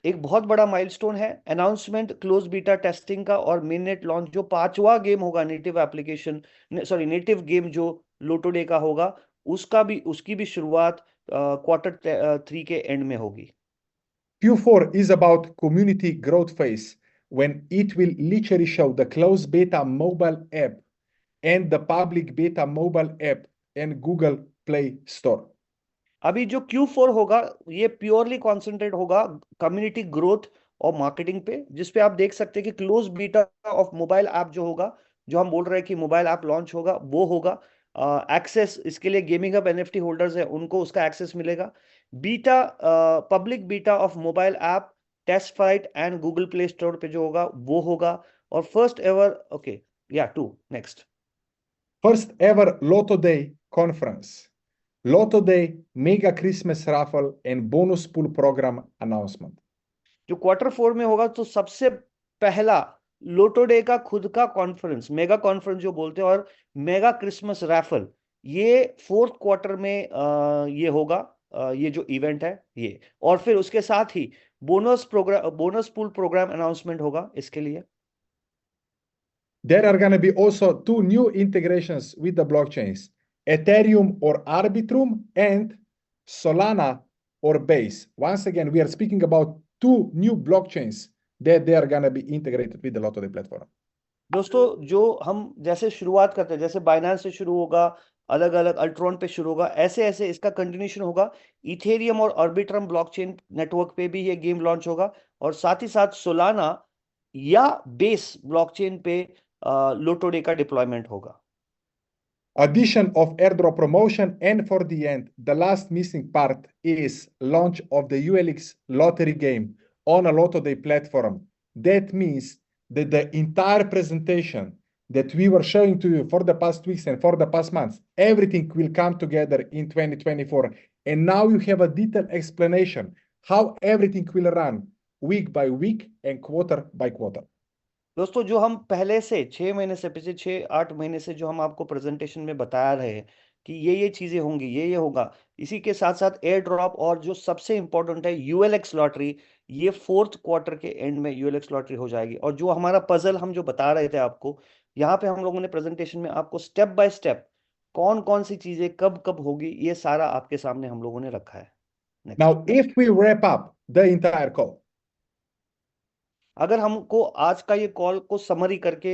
एक बहुत बड़ा milestone है, announcement, close beta testing का और mainnet launch, जो 5वां गेम होगा native application, sorry native game जो लोटोडे का होगा, उसकी भी शुरुआत Q3 के एंड में होगी। Q4 is about community growth phase when it will literally show the closed beta mobile app and the public beta mobile app and Google Play Store. अभी जो Q4 होगा ये प्योरली कॉन्सेंट्रेट होगा community growth और marketing पे, जिसपे आप देख सकते हैं कि close beta of mobile app जो होगा, जो हम बोल रहे हैं कि मोबाइल ऐप लॉन्च होगा, वो होगा। एक्सेस इसके लिए गेमिंग हब NFT होल्डर्स है उनको उसका एक्सेस मिलेगा। Beta, public beta of mobile app, test flight and Google Play Store पे जो होगा वो होगा। और फर्स्ट एवर, ओके या 2 next. First ever Lotto Day conference. Lotto Day mega Christmas raffle and bonus pool program announcement. जो Q4 में होगा तो सबसे पहला लोटो डे का खुद का कॉन्फ्रेंस, मेगा कॉन्फ्रेंस जो बोलते हैं, और मेगा क्रिसमस रैफल, ये Q4 में ये होगा, ये जो इवेंट है ये। और फिर उसके साथ ही बोनस पूल प्रोग्राम अनाउंसमेंट होगा इसके लिए। There are going to be also 2 new integrations with the blockchains, Ethereum or Arbitrum and Solana or Base. Once again, we are speaking about 2 new blockchains that they are going to be integrated with the Lotto Day platform. दोस्तों, जो हम जैसे शुरुआत करते हैं, जैसे Binance से शुरू होगा, अलग अलग अल्ट्रॉन पे शुरू होगा, ऐसे ऐसे इसका कंटिन्यूशन होगा। इथेरियम और ऑर्बिट्रम ब्लॉकचेन नेटवर्क पे भी ये गेम लॉन्च होगा, और साथ ही साथ सोलाना या बेस ब्लॉकचेन पे लोटो डे का डिप्लॉयमेंट होगा। Addition of airdrop promotion, and for the end, the last missing part is launch of the ULX lottery game on a Lotto Day platform. That means that the entire presentation that we were showing to you for the past weeks and for the past months, everything will come together in 2024. And now you have a detailed explanation how everything will run week by week and quarter by quarter. दोस्तों, जो हम पहले से 6 महीने से, पिछले 6-8 महीने से जो हम आपको प्रेजेंटेशन में बता रहे हैं कि ये चीजें होंगी, ये होगा, इसी के साथ साथ एयर ड्रॉप, और जो सबसे इंपॉर्टेंट है यूएलएक्स लॉटरी, ये Q4 के एंड में यूएलएक्स लॉटरी हो जाएगी। और जो हमारा पजल हम जो बता रहे थे आपको, यहाँ पे हम लोगों ने प्रेजेंटेशन में आपको स्टेप बाय स्टेप कौन कौन सी चीजें कब कब होगी, ये सारा आपके सामने हम लोगों ने रखा है। Now, if we wrap up the entire call, अगर हमको आज का ये कॉल को समरी करके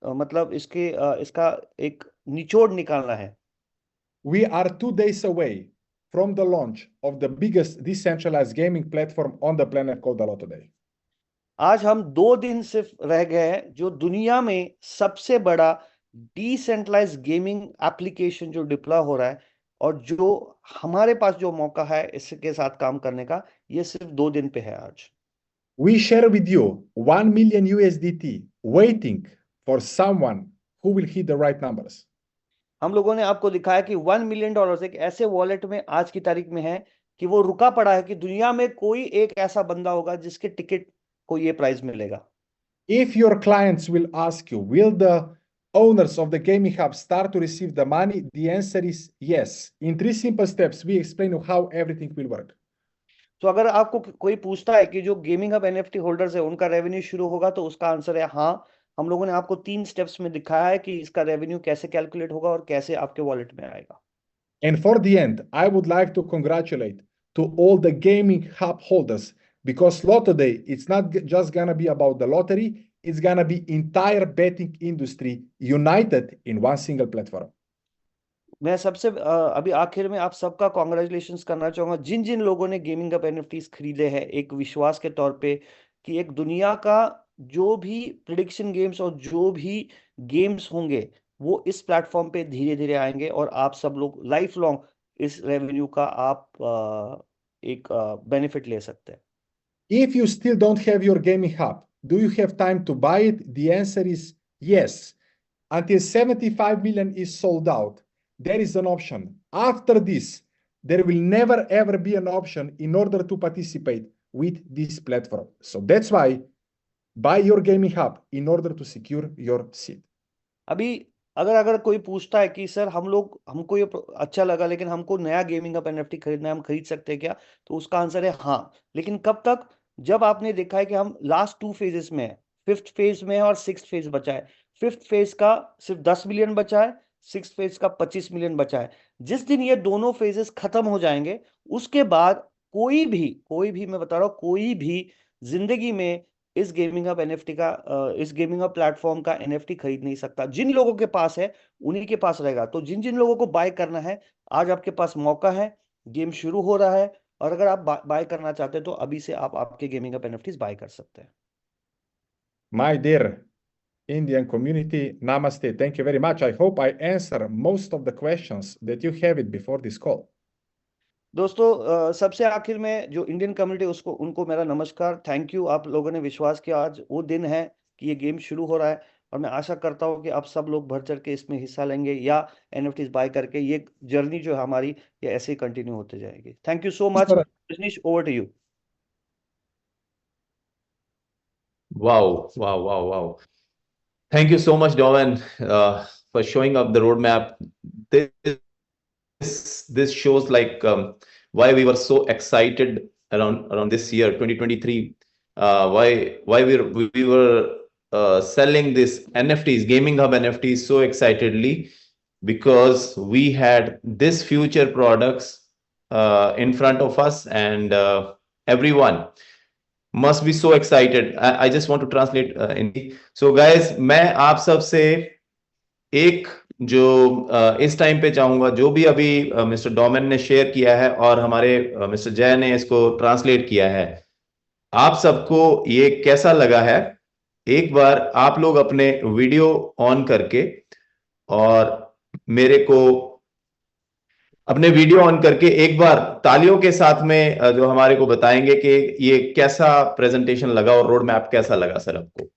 मतलब इसका एक निचोड़ निकालना है, we are 2 days away from the launch of the biggest decentralized gaming platform on the planet called the Lotto Day. आज हम 2 दिन सिर्फ रह गए हैं जो दुनिया में सबसे बड़ा डिसेंट्रलाइज गेमिंग एप्लीकेशन जो डिप्लॉय हो रहा है, और जो हमारे पास जो मौका है इसके साथ काम करने का, ये सिर्फ 2 दिन पे है आज। We share with you 1 million USDT waiting for someone who will hit the right numbers. हम लोगों ने आपको दिखाया कि $1 मिलियन एक ऐसे वॉलेट में आज की तारीख में है कि वो रुका पड़ा है, कि दुनिया में कोई एक ऐसा बंदा होगा जिसके टिकट को ये प्राइस मिलेगा। If your clients will ask you, will the owners of the gaming hub start to receive the money? The answer is yes. In 3 simple steps, we explain you how everything will work. तो अगर आपको कोई पूछता है कि जो gaming hub NFT holders है उनका रेवेन्यू शुरू होगा, तो उसका आंसर है हाँ। हम लोगों ने आपको 3 स्टेप्स में दिखाया है कि इसका रेवेन्यू कैसे कैलकुलेट होगा और कैसे आपके वॉलेट में आएगा। And for the end, I would like to congratulate to all the gaming hub holders, because Lotto Day, it's not just gonna be about the lottery, it's gonna be entire betting industry united in one single platform. मैं सबसे अभी आखिर में आप सबका congratulations करना चाहूंगा, जिन जिन लोगों ने गेमिंग हब एनएफटीज खरीदे हैं, एक विश्वास के तौर पे कि एक दुनिया का जो भी प्रिडिक्शन गेम्स और जो भी गेम्स होंगे वो इस प्लेटफॉर्म पे धीरे धीरे आएंगे, और आप सब लोग लाइफ लॉन्ग इस रेवेन्यू का आप एक बेनिफिट ले सकते हैं। If you still don't have your gaming hub, do you have time to buy it? The answer is yes. Until 75 million is sold out, there is an option. After this, there will never ever be an option in order to participate with this platform. So that's why buy your gaming hub in order to secure your seat. अभी अगर कोई पूछता है कि sir हमको ये अच्छा लगा लेकिन हमको नया गेमिंग हब एनएफटी खरीदना है, हम खरीद सकते हैं क्या, तो उसका आंसर है हाँ। लेकिन कब तक, जब आपने देखा है कि हम लास्ट 2 फेजेस में है, 5th फेज में है और 6th फेज बचा है। 5th फेज का सिर्फ 10 मिलियन बचा है, 6th फेज का 25 मिलियन बचा है। जिस दिन ये दोनों फेजेस खत्म हो जाएंगे, उसके बाद कोई भी मैं बता रहा हूँ, कोई भी जिंदगी में इस गेमिंग हब एनएफटी का इस गेमिंग हब प्लेटफॉर्म का एनएफटी खरीद नहीं सकता। जिन लोगों के पास है उन्हीं के पास रहेगा। तो जिन जिन लोगों को बाय करना है, आज आपके पास मौका है, गेम शुरू हो रहा है, और अगर आप बाय करना चाहते हैं तो अभी से आप आपके गेमिंग हब एनएफटीज बाय कर सकते हैं। My dear Indian community, namaste. Thank you very much. I hope I answer most of the questions that you have it before this call. दोस्तों सबसे आखिर में जो इंडियन कम्युनिटी उसको उनको मेरा नमस्कार, थैंक यू, आप लोगों ने विश्वास किया। आज वो दिन है कि ये गेम शुरू हो रहा है और मैं आशा करता हूँ कि आप सब लोग बढ़ चढ़ के इसमें हिस्सा लेंगे या एनएफटीज बाय करके ये जर्नी जो है हमारी ये ऐसे ही कंटिन्यू होते जाएगी। Thank you so much. Sir, Rajneesh, over to you. Wow, wow, wow, wow. Thank you so much, Dovan, for showing up the roadmap. This shows like why we were so excited around this year, 2023. Why we were selling this NFTs, Gaming Hub NFTs so excitedly, because we had this future products in front of us, and everyone must be so excited. I just want to translate in. So guys, मैं आप सब से एक जो इस time पे चाहूंगा, जो भी अभी मिस्टर डोमेन ने शेयर किया है और हमारे मिस्टर जय ने इसको ट्रांसलेट किया है, आप सबको ये कैसा लगा है, एक बार आप लोग अपने वीडियो ऑन करके और मेरे को अपने वीडियो ऑन करके एक बार तालियों के साथ में जो हमारे को बताएंगे कि ये कैसा प्रेजेंटेशन लगा और रोड मैप कैसा लगा सर आपको.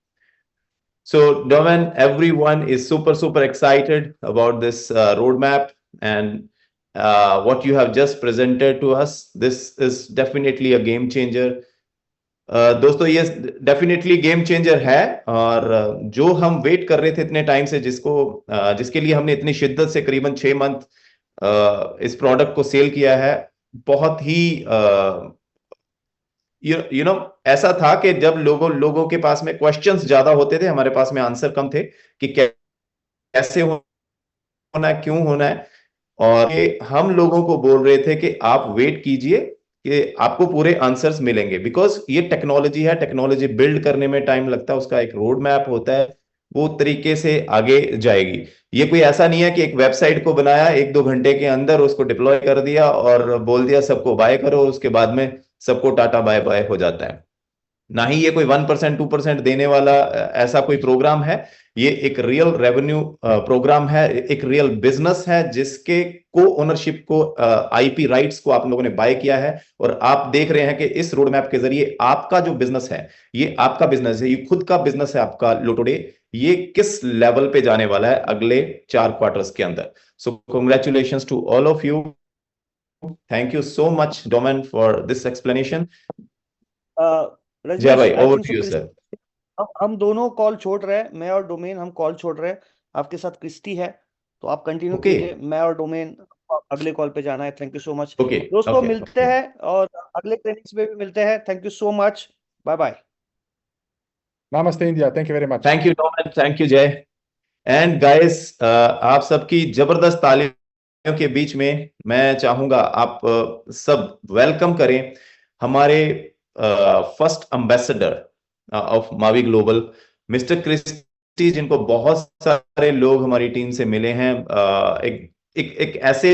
So, Dovan, everyone is super excited about this roadmap and what you have just presented to us. This is definitely a game changer. दोस्तों ये डेफिनेटली गेम चेंजर है, और जो हम वेट कर रहे थे इतने टाइम से, जिसके लिए हमने इतनी शिद्दत से करीबन 6 मंथ इस प्रोडक्ट को सेल किया है, बहुत ही यू नो ऐसा था कि जब लोगों के पास में क्वेश्चंस ज्यादा होते थे, हमारे पास में आंसर कम थे कि कैसे होना है, क्यों होना है, और हम लोगों को बोल रहे थे कि आप वेट कीजिए कि आपको पूरे आंसर्स मिलेंगे, बिकॉज ये टेक्नोलॉजी है, टेक्नोलॉजी बिल्ड करने में टाइम लगता है, उसका एक रोड मैप होता है, वो तरीके से आगे जाएगी. ये कोई ऐसा नहीं है कि एक वेबसाइट को बनाया, 1-2 घंटे के अंदर उसको डिप्लॉय कर दिया और बोल दिया सबको बाय करो, उसके बाद में सबको टाटा बाय बाय हो जाता है. ना ही ये कोई 1% 2% देने वाला ऐसा कोई प्रोग्राम है. ये एक रियल रेवेन्यू प्रोग्राम है, एक रियल बिजनेस है, जिसके को ओनरशिप को आईपी राइट्स को आप लोगों ने बाय किया है, और आप देख रहे हैं कि इस रोड मैप के जरिए आपका जो बिजनेस है, ये आपका बिजनेस है, ये खुद का बिजनेस है आपका लोटोडे, ये किस लेवल पे जाने वाला है अगले 4 क्वार्टर्स के अंदर. So congratulations to all of you. Thank you so much, Domen, for this explanation. जय भाई, ओवर टू यू सर. हम दोनों कॉल छोड़ रहे हैं, मैं और डोमेन हम कॉल छोड़ रहे हैं, आपके साथ क्रिस्टी है, तो आप कंटिन्यू कीजिए, मैं और डोमेन अगले कॉल पे जाना है. थैंक यू सो मच दोस्तों, मिलते हैं और अगले ट्रेनिंग्स में भी मिलते हैं. Thank you so much, bye bye. Namaste India, thank you very much. Thank you डोमेन, thank you Jai. And guys, आप सबकी जबरदस्त तालियों के बीच में मैं चाहूंगा आप सब वेलकम करें हमारे first ambassador of Mavi Global, mister Christy, जिनको बहुत सारे लोग हमारी टीम से मिले हैं. एक ऐसे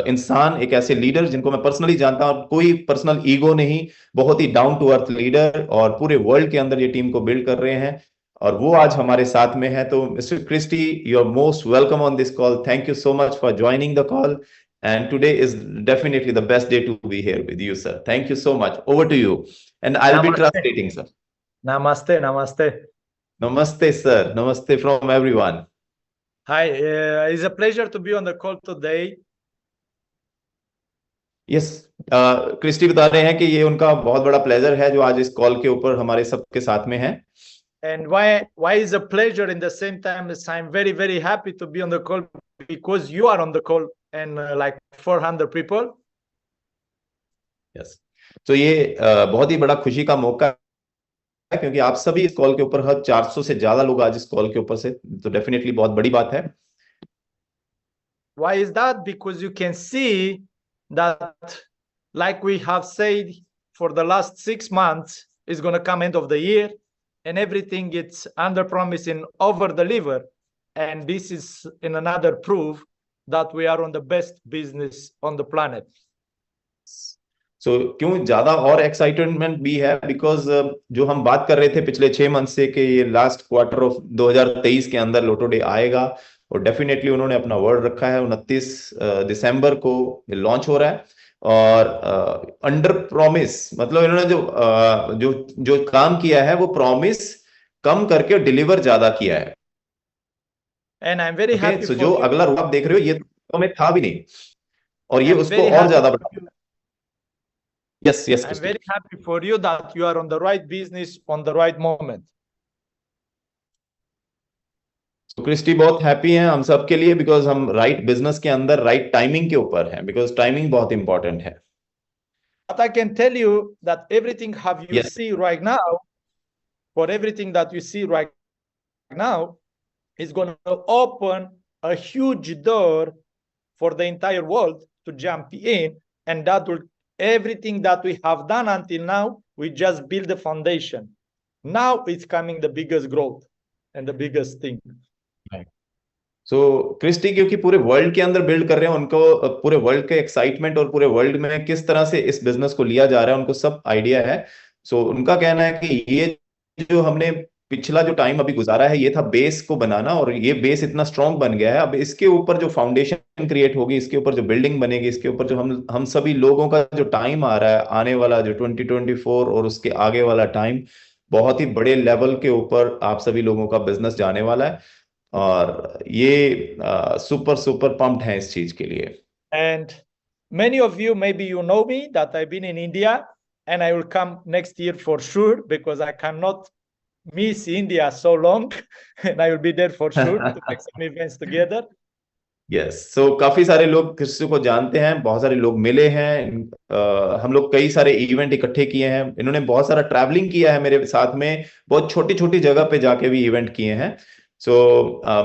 इंसान, एक ऐसे लीडर जिनको मैं पर्सनली जानता हूं, कोई पर्सनल ईगो नहीं, बहुत ही डाउन टू अर्थ लीडर, और पूरे वर्ल्ड के अंदर ये टीम को बिल्ड कर रहे हैं, और वो आज हमारे साथ में है. तो mister Christy, you are most welcome on this call. Thank you so much for joining the call, and today is definitely the best day to be here with you, sir. Thank you so much. Over to you, and I'll be translating, sir. Namaste, namaste. Namaste, sir. Namaste from everyone. Hi, it's a pleasure to be on the call today. Yes, Christy बता रहे हैं कि ये उनका बहुत बड़ा pleasure है जो आज इस कॉल के ऊपर हमारे सबके साथ में है. And why is a pleasure in the same time as I'm very happy to be on the call, because you are on the call and like 400 people. Yes. तो ये बहुत ही बड़ा खुशी का मौका है, क्योंकि आप सभी इस कॉल के ऊपर, हर 400 से ज्यादा लोग आज इस कॉल के ऊपर से, तो डेफिनेटली बहुत बड़ी बात है. Why is that? Because you can see that, like we have said for the last 6 months, is going to come end of the year, and everything it's under promise and over deliver, and this is in another proof that we are on the best business on the planet. So, क्यों ज्यादा और excitement भी है, because जो हम बात कर रहे थे पिछले 6 मंथ से कि ये लास्ट क्वार्टर ऑफ 2023 के अंदर लोटो डे आएगा, और डेफिनेटली उन्होंने अपना वर्ड रखा है, 29 दिसंबर को लॉन्च हो रहा है. और अंडर प्रॉमिस, मतलब इन्होंने जो काम किया है वो प्रॉमिस कम करके डिलीवर ज्यादा किया है। And I'm very okay, happy so for जो you. अगला रूप आप देख रहे हो ये तो में था भी नहीं, और ये I'm उसको very और happy ज्यादा for बढ़ा you. Yes yes I'm Christy. very happy for you that you are on the right business on the right moment. तो क्रिस्टी बहुत हैप्पी हैं हम सब के लिए, बिकॉज हम राइट बिजनेस के अंदर राइट टाइमिंग के ऊपर हैं, बिकॉज टाइमिंग बहुत इंपॉर्टेंट है। But I can tell you that everything have you Yes. see right now, for everything that you see right now is going to open a huge door for the entire world to jump in, and that will everything that we have done until now, we just build the foundation. Now it's coming the biggest growth and the biggest thing. So Christy क्योंकि पूरे world के अंदर build कर रहे हैं, उनको पूरे world के एक्साइटमेंट और पूरे वर्ल्ड में किस तरह से इस बिजनेस को लिया जा रहा है उनको सब आइडिया है। सो उनका कहना है कि ये जो हमने पिछला जो टाइम अभी गुजारा है ये था बेस को बनाना, और ये बेस इतना स्ट्रांग बन गया है, अब इसके ऊपर जो फाउंडेशन क्रिएट होगी, इसके ऊपर जो बिल्डिंग बनेगी, इसके ऊपर जो हम सभी लोगों का जो टाइम आ रहा है आने वाला जो 2024 और उसके आगे वाला टाइम, बहुत ही बड़े लेवल के ऊपर आप सभी लोगों का बिजनेस जाने वाला है, और ये सुपर सुपर पम्प्ड हैं इस चीज के लिए। And many of you, maybe you know me, that I've been in India, and I will come next year for sure, because I cannot miss India so long, and I will be there for sure to make some events together. Yes, so काफी सारे लोग किसी को जानते हैं, बहुत सारे लोग मिले हैं, हम लोग कई सारे इवेंट इकट्ठे किए हैं, इन्होंने बहुत सारा ट्रैवलिंग किया है मेरे साथ में, बहुत छोटी छोटी जगह पे जाके भी इवेंट किए हैं। सो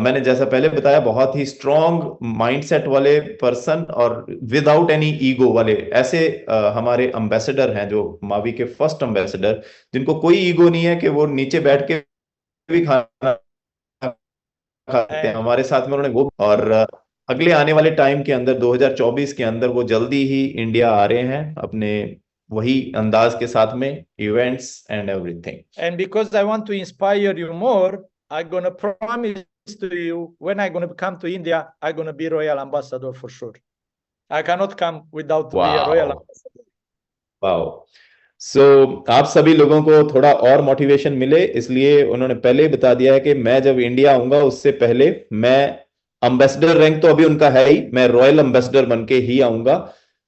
मैंने जैसा पहले बताया, बहुत ही स्ट्रॉन्ग माइंडसेट वाले पर्सन और विदाउट एनी ईगो वाले ऐसे हमारे एम्बेसडर हैं, जो मावी के फर्स्ट एम्बेसडर, जिनको कोई ईगो नहीं है कि वो नीचे बैठ के भी खाना खाते हैं हमारे साथ में उन्होंने वो। और अगले आने वाले टाइम के अंदर 2024 के अंदर वो जल्दी ही इंडिया आ रहे हैं अपने वही अंदाज के साथ में, events and everything. And because I want to inspire you more, I'm going to promise to you, when I'm going to come to India, I'm going to be royal ambassador for sure. I cannot come without to be a royal ambassador. Wow. So आप सभी लोगों को थोड़ा और motivation मिले, इसलिए उन्होंने पहले ही बता दिया है कि मैं जब इंडिया आऊंगा उससे पहले मैं एम्बेसडर रैंक तो अभी उनका है ही, मैं रॉयल एम्बेसडर बन के ही आऊंगा।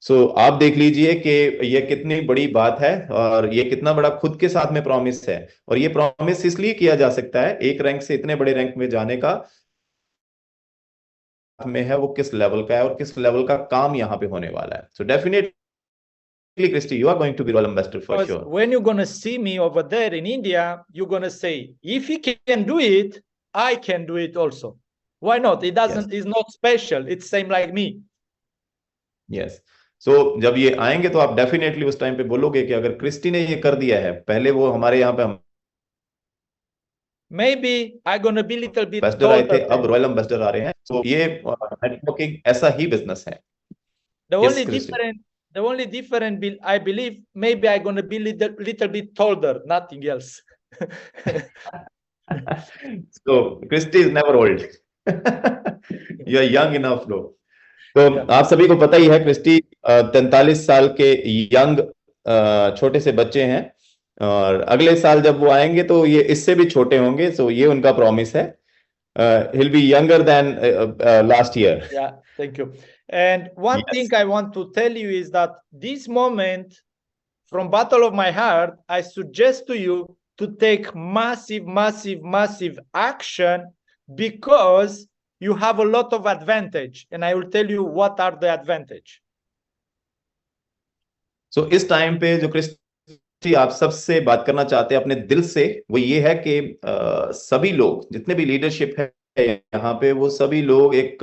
सो आप देख लीजिए कि ये कितनी बड़ी बात है, और ये कितना बड़ा खुद के साथ में प्रॉमिस है, और ये प्रॉमिस इसलिए किया जा सकता है, एक रैंक से इतने बड़े रैंक में जाने का में है वो किस लेवल का है और किस लेवल का काम यहाँ पे होने वाला है। So definitely Christy, you are going to be royal ambassador for Because sure. when you're going to see me over there in India, you're going to say, if he can do it, I can do it also. Why not? It doesn't, it's not special. It's same like me. Yes. So जब ये आएंगे तो आप definitely उस time पे बोलोगे कि अगर क्रिस्टी ने ये कर दिया है, पहले वो हमारे यहाँ पे Maybe I'm going to be little bit ambassador आए थे, taller अब than रॉयल एम्बेसडर आ रहे हैं। तो ये नेटवर्किंग ऐसा ही बिजनेस है। the Yes, only Christy. different, I believe, maybe I'm going to be little bit taller, nothing else. So Christy is never old. You are young enough, bro. तो आप सभी को पता ही है क्रिस्टी 43 साल के यंग छोटे से बच्चे हैं, और अगले साल जब वो आएंगे तो ये इससे भी छोटे होंगे। सो ये उनका प्रॉमिस है, he'll be younger than last year. Yeah, thank you. And one thing I want to tell you is that this moment, from bottom of my heart, I suggest to you to take massive action, because you have a lot of advantage, and I will tell you what are the advantage. So इस time पे जो Christie आप सबसे बात करना चाहते हैं अपने दिल से, वो ये है कि सभी लोग जितने भी लीडरशिप है यहाँ पे, वो सभी लोग एक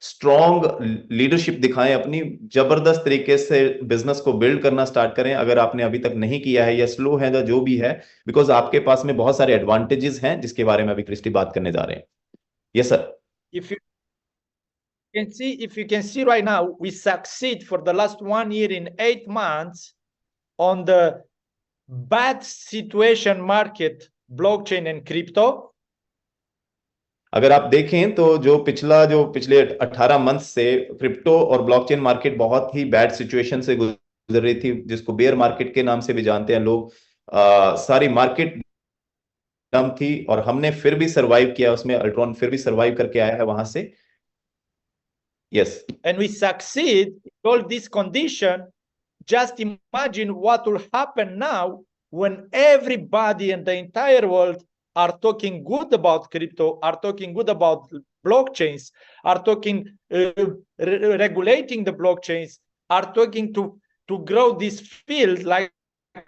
स्ट्रॉन्ग लीडरशिप दिखाएं, अपनी जबरदस्त तरीके से बिजनेस को बिल्ड करना स्टार्ट करें, अगर आपने अभी तक नहीं किया है या स्लो है या जो भी है, बिकॉज आपके पास में बहुत सारे एडवांटेजेस हैं जिसके बारे में अभी क्रिस्टी बात करने जा रहे हैं। Yes sir. If you can see right now, we succeed for the last 1 year in 8 months on the bad situation market, blockchain and crypto. अगर आप देखें तो जो पिछले 18 मंथ से क्रिप्टो और ब्लॉकचेन मार्केट बहुत ही बैड सिचुएशन से गुजर रही थी, जिसको बेयर मार्केट के नाम से भी जानते हैं लोग। सारी मार्केट डम थी और हमने फिर भी सरवाइव किया उसमें, अल्ट्रॉन फिर भी सरवाइव करके आया है वहां से। Yes, And we succeed in all this condition. Just imagine what will happen now when everybody in the entire world are talking good about crypto, are talking good about blockchains, are talking regulating the blockchains, are talking to grow this field like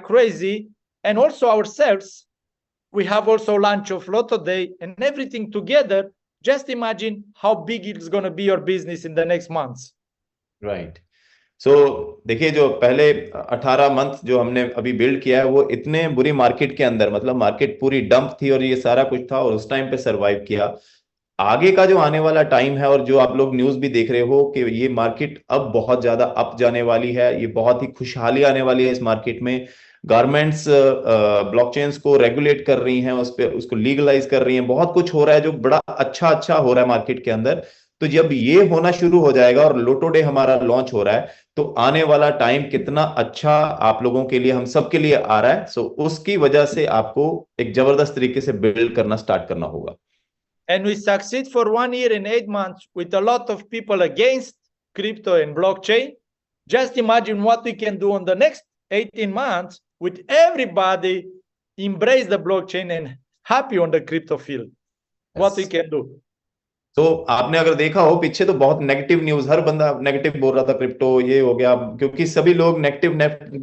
crazy. And also ourselves, we have also launch of Lotto Day and everything together. Just imagine how big it's going to be your business in the next months. Right. So देखिए, जो पहले 18 month जो हमने अभी build किया है वो इतने बुरी मार्केट के अंदर, मतलब मार्केट पूरी डंप थी और ये सारा कुछ था और उस टाइम पे सरवाइव किया। आगे का जो आने वाला टाइम है और जो आप लोग न्यूज भी देख रहे हो कि ये मार्केट अब बहुत ज्यादा अप जाने वाली है, ये बहुत ही खुशहाली आने वाली है इस मार्केट में। गवर्नमेंट्स ब्लॉकचेन्स को रेगुलेट कर रही हैं, उस पे उसको लीगलाइज कर रही हैं, बहुत कुछ हो रहा है जो बड़ा अच्छा हो रहा है मार्केट के अंदर। तो जब ये होना शुरू हो जाएगा और लोटो डे हमारा लॉन्च हो रहा है, तो आने वाला टाइम कितना अच्छा आप लोगों के लिए, हम सब के लिए आ रहा है। सो उसकी वजह से आपको एक जबरदस्त तरीके से बिल्ड करना स्टार्ट करना होगा। And we succeed for 1 year and 8 months with a lot of people against crypto and blockchain. Just imagine what we can do on the next 18 months with everybody embrace the blockchain and happy on the crypto field. Yes. What we can do. तो आपने अगर देखा हो पीछे तो बहुत negative news, हर बंदा negative बोल रहा था, क्रिप्टो ये हो गया, क्योंकि सभी लोग नेगेटिव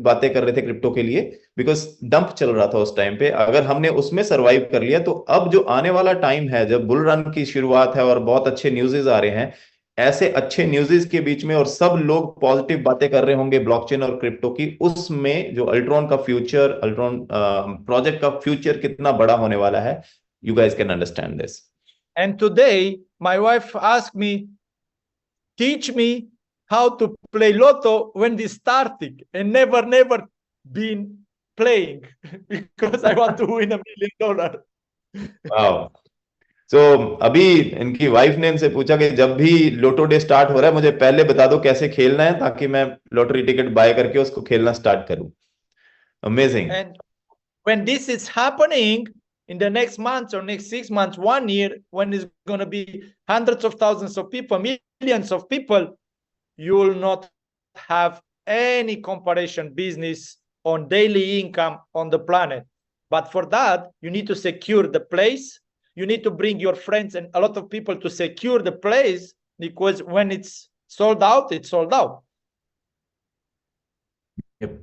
बातें कर रहे थे क्रिप्टो के लिए, बिकॉज डंप चल रहा था उस टाइम पे। अगर हमने उसमें सरवाइव कर लिया तो अब जो आने वाला टाइम है, जब बुल रन की शुरुआत है और बहुत अच्छे न्यूज़ेस आ रहे हैं, ऐसे अच्छे न्यूज़ेस के बीच में और सब लोग पॉजिटिव बातें कर रहे होंगे ब्लॉकचेन और क्रिप्टो की, उसमें जो अल्ट्रॉन का फ्यूचर, अल्ट्रॉन प्रोजेक्ट का फ्यूचर कितना बड़ा होने वाला है, you guys can understand this. And today, my wife asked me, teach me how to play Lotto when this starting, and never been playing because I want to win $1 million. Wow. So, अभी इनकी wife ने इनसे पूछा कि जब भी लोटो day start हो रहा है मुझे पहले बता दो कैसे खेलना है, ताकि मैं लॉटरी टिकट बाय करके उसको खेलना स्टार्ट करूं। Amazing. And when this is happening, in the next months or next 6 months, 1 year, when it's going to be hundreds of thousands of people, millions of people, you will not have any comparison business on daily income on the planet. But for that, you need to secure the place. You need to bring your friends and a lot of people to secure the place, because when it's sold out, it's sold out. Yep.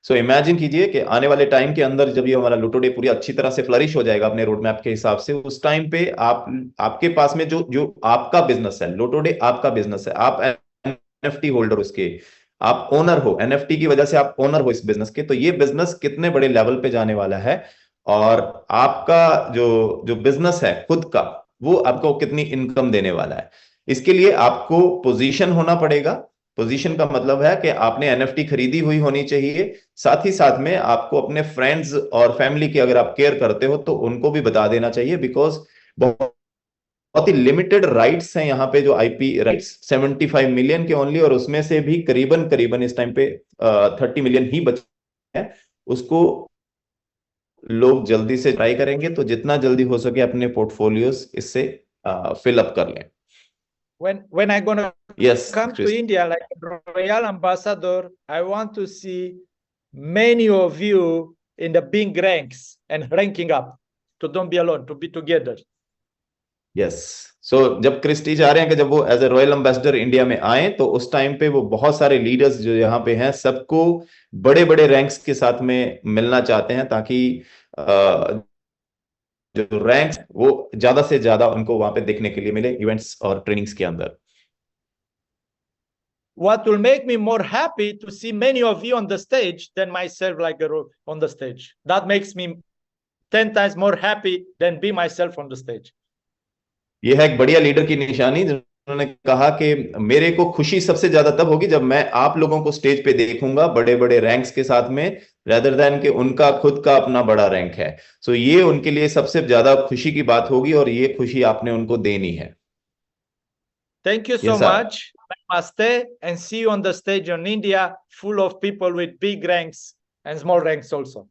So imagine कीजिए कि आने वाले time के अंदर जब ये हमारा लोटो day पूरी अच्छी तरह से फ्लरिश हो जाएगा अपने रोड मैप के हिसाब से, उस टाइम पे आपके पास में जो आपका बिजनेस है, लोटो डे आपका बिजनेस है, आप एनएफटी होल्डर उसके, आप ओनर हो, एनएफटी की वजह से आप ओनर हो इस बिजनेस के, तो ये बिजनेस कितने बड़े लेवल पे जाने वाला है और आपका जो बिजनेस है खुद का, वो आपको कितनी इनकम देने वाला है। इसके लिए आपको पोजीशन होना पड़ेगा। पोजीशन का मतलब है कि आपने एनएफटी खरीदी हुई होनी चाहिए, साथ ही साथ में आपको अपने फ्रेंड्स और फैमिली की अगर आप केयर करते हो तो उनको भी बता देना चाहिए, बिकॉज बहुत ही लिमिटेड राइट्स हैं यहाँ पे, जो आईपी राइट्स 75 मिलियन के ओनली, और उसमें से भी करीबन इस टाइम पे 30 मिलियन ही बचे हैं। उसको लोग जल्दी से ट्राई करेंगे तो जितना जल्दी हो सके अपने पोर्टफोलियोज इससे फिल अप कर लें। When I'm gonna come Chris. to India like a royal ambassador, I want to see many of you in the big ranks and ranking up. So don't be alone, to be together. Yes. So जब Christy चाह रहे हैं कि जब वो as a royal ambassador India में आए, तो उस टाइम पे वो बहुत सारे लीडर्स जो यहाँ पे हैं सबको बड़े बड़े रैंक्स के साथ में मिलना चाहते हैं, ताकि जो रैंक्स वो ज्यादा से ज्यादा उनको वहां पे देखने के लिए मिले इवेंट्स और ट्रेनिंग्स के अंदर। What will make me more happy to see many of you on the stage than myself like on the stage. That makes me 10 times more happy than be myself on the stage. ये है एक बढ़िया leader की निशानी, उन्होंने कहा कि मेरे को खुशी सबसे ज्यादा तब होगी जब मैं आप लोगों को स्टेज पे देखूंगा बड़े बड़े रैंक्स के साथ में, रेदर देन कि उनका खुद का अपना बड़ा रैंक है। सो ये उनके लिए सबसे ज्यादा खुशी की बात होगी और ये खुशी आपने उनको देनी है। Thank you so Yes, sir. much. Namaste, and see you on the stage in India, full of people with big ranks and small ranks also.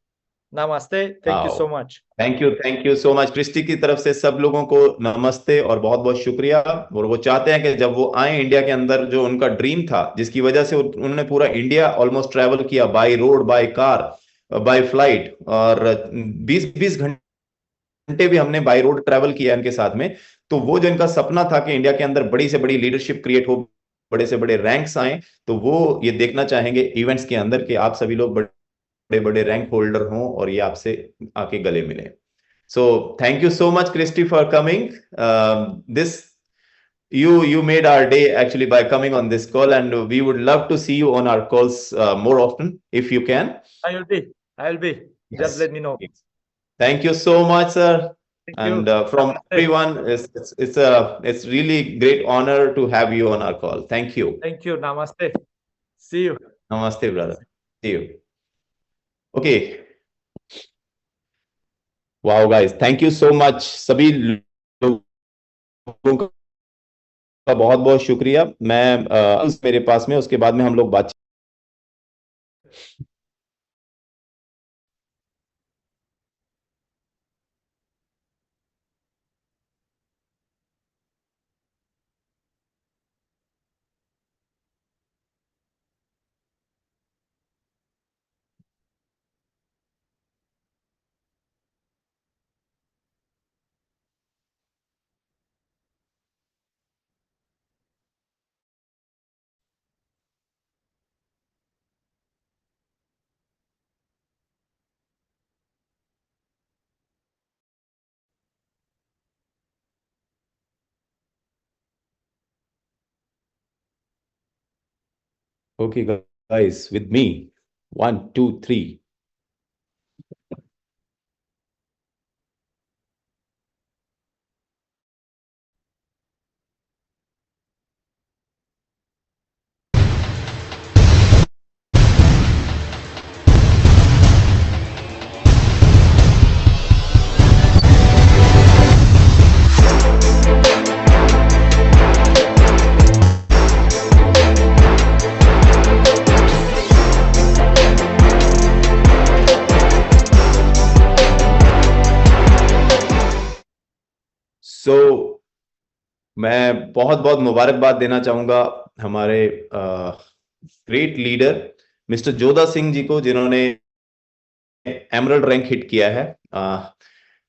Namaste. Thank you so Wow. much. Thank you so much. Christy की तरफ से सब लोगों को नमस्ते और बहुत बहुत शुक्रिया। और वो चाहते हैं कि जब वो आए इंडिया के अंदर, जो उनका ड्रीम था जिसकी वजह से उन्होंने पूरा इंडिया ऑलमोस्ट ट्रैवल किया, by road, by car, by flight, और 20-20 घंटे भी हमने बाय रोड ट्रैवल किया इनके साथ में। तो वो जो इनका सपना था कि इंडिया के अंदर बड़ी से बड़ी लीडरशिप क्रिएट हो, बड़े से बड़े रैंक्स आए, तो वो ये देखना चाहेंगे इवेंट्स के अंदर कि आप सभी लोग बड़े बड़े रैंक होल्डर हों और ये आपसे आके गले मिले। So thank you so much Christy for coming. This you made our day actually by coming on this call, and we would love to see you on our calls more often if you can. I will be. Yes. Just let me know. Yes. Thank you so much, sir. Thank And you. from Namaste. everyone, it's really great honor to have you on our call. Thank you. Thank you. Namaste. See you. Namaste, brother. See you. Okay. Wow, guys, thank you so much. सभी लोगों का बहुत बहुत शुक्रिया। मैं मेरे पास में, उसके बाद में हम लोग बात। Okay, guys, with me. 1, 2, 3. सो मैं बहुत बहुत मुबारकबाद देना चाहूंगा हमारे great leader mister Jodha Singh ji को, जिन्होंने एमरल्ड रैंक हिट किया है।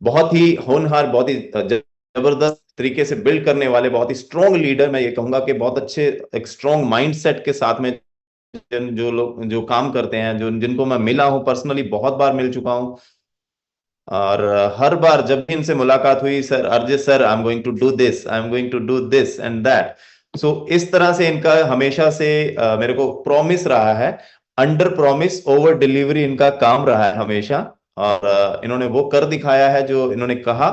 बहुत ही होनहार, बहुत ही जबरदस्त तरीके से बिल्ड करने वाले, बहुत ही स्ट्रॉन्ग लीडर। मैं ये कहूंगा कि बहुत अच्छे एक स्ट्रॉन्ग माइंडसेट के साथ में जो लोग जो काम करते हैं, जिनको मैं मिला हूं पर्सनली, बहुत बार मिल चुका हूं, और हर बार जब भी इनसे मुलाकात हुई, sir Arjit sir, I am going to do this, I am going to do this and that. So इस तरह से इनका हमेशा से मेरे को प्रॉमिस रहा है, अंडर प्रॉमिस ओवर डिलीवरी इनका काम रहा है हमेशा, और इन्होंने वो कर दिखाया है जो इन्होंने कहा।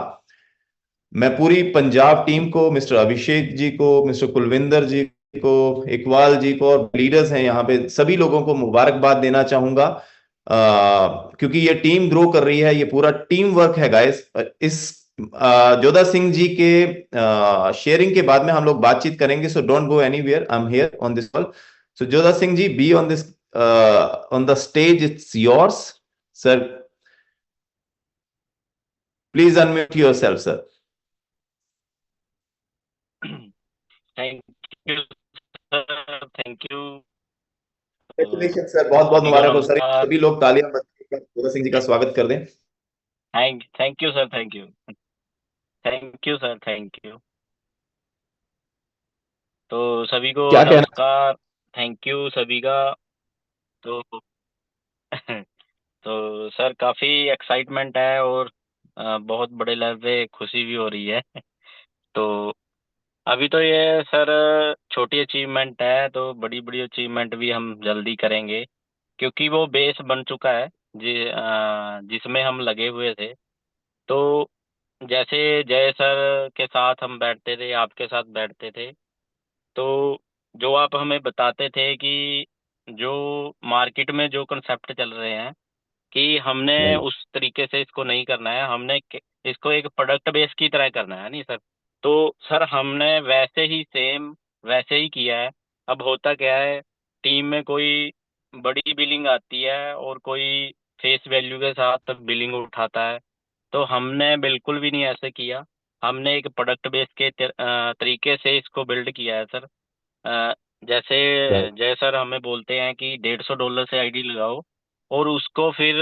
मैं पूरी पंजाब टीम को, मिस्टर अभिषेक जी को, मिस्टर कुलविंदर जी को, इकबाल जी को, और लीडर्स हैं यहाँ पे, सभी लोगों को मुबारकबाद देना चाहूंगा, क्योंकि ये टीम ग्रो कर रही है, ये पूरा टीम वर्क है गाइस। इस जोधा सिंह जी के शेयरिंग के बाद में हम लोग बातचीत करेंगे, so don't go anywhere, I am here on this call. So Jodha Singh ji, be on this on the stage, it's yours sir. Please unmute yourself sir. Thank you sir, thank you. Congratulations sir, बहुत बहुत मुबारक हो sir. सभी लोग तालियां बजाकर जोधा सिंह जी का स्वागत कर दें। Thank you sir, thank you, thank you sir, thank you. तो सभी को क्या कहना? नमस्कार, थैंक यू सभी का। तो तो सर काफी एक्साइटमेंट है और बहुत बड़े लेवल पे खुशी भी हो रही है। तो अभी तो ये सर छोटी अचीवमेंट है, तो बड़ी बड़ी अचीवमेंट भी हम जल्दी करेंगे, क्योंकि वो बेस बन चुका है जिसमें हम लगे हुए थे। तो जैसे जय सर के साथ हम बैठते थे, आपके साथ बैठते थे, तो जो आप हमें बताते थे कि जो मार्केट में जो कंसेप्ट चल रहे हैं कि हमने Right. उस तरीके से इसको नहीं करना है, हमने इसको एक प्रोडक्ट बेस की तरह करना है, नहीं सर। तो सर हमने वैसे ही सेम वैसे ही किया है। अब होता क्या है, टीम में कोई बड़ी बिलिंग आती है और कोई फेस वैल्यू के साथ बिलिंग उठाता है, तो हमने बिल्कुल भी नहीं ऐसे किया। हमने एक प्रोडक्ट बेस के तरीके से इसको बिल्ड किया है सर। अ, जैसे Right. जय सर हमें बोलते हैं कि $150 से आईडी लगाओ और उसको फिर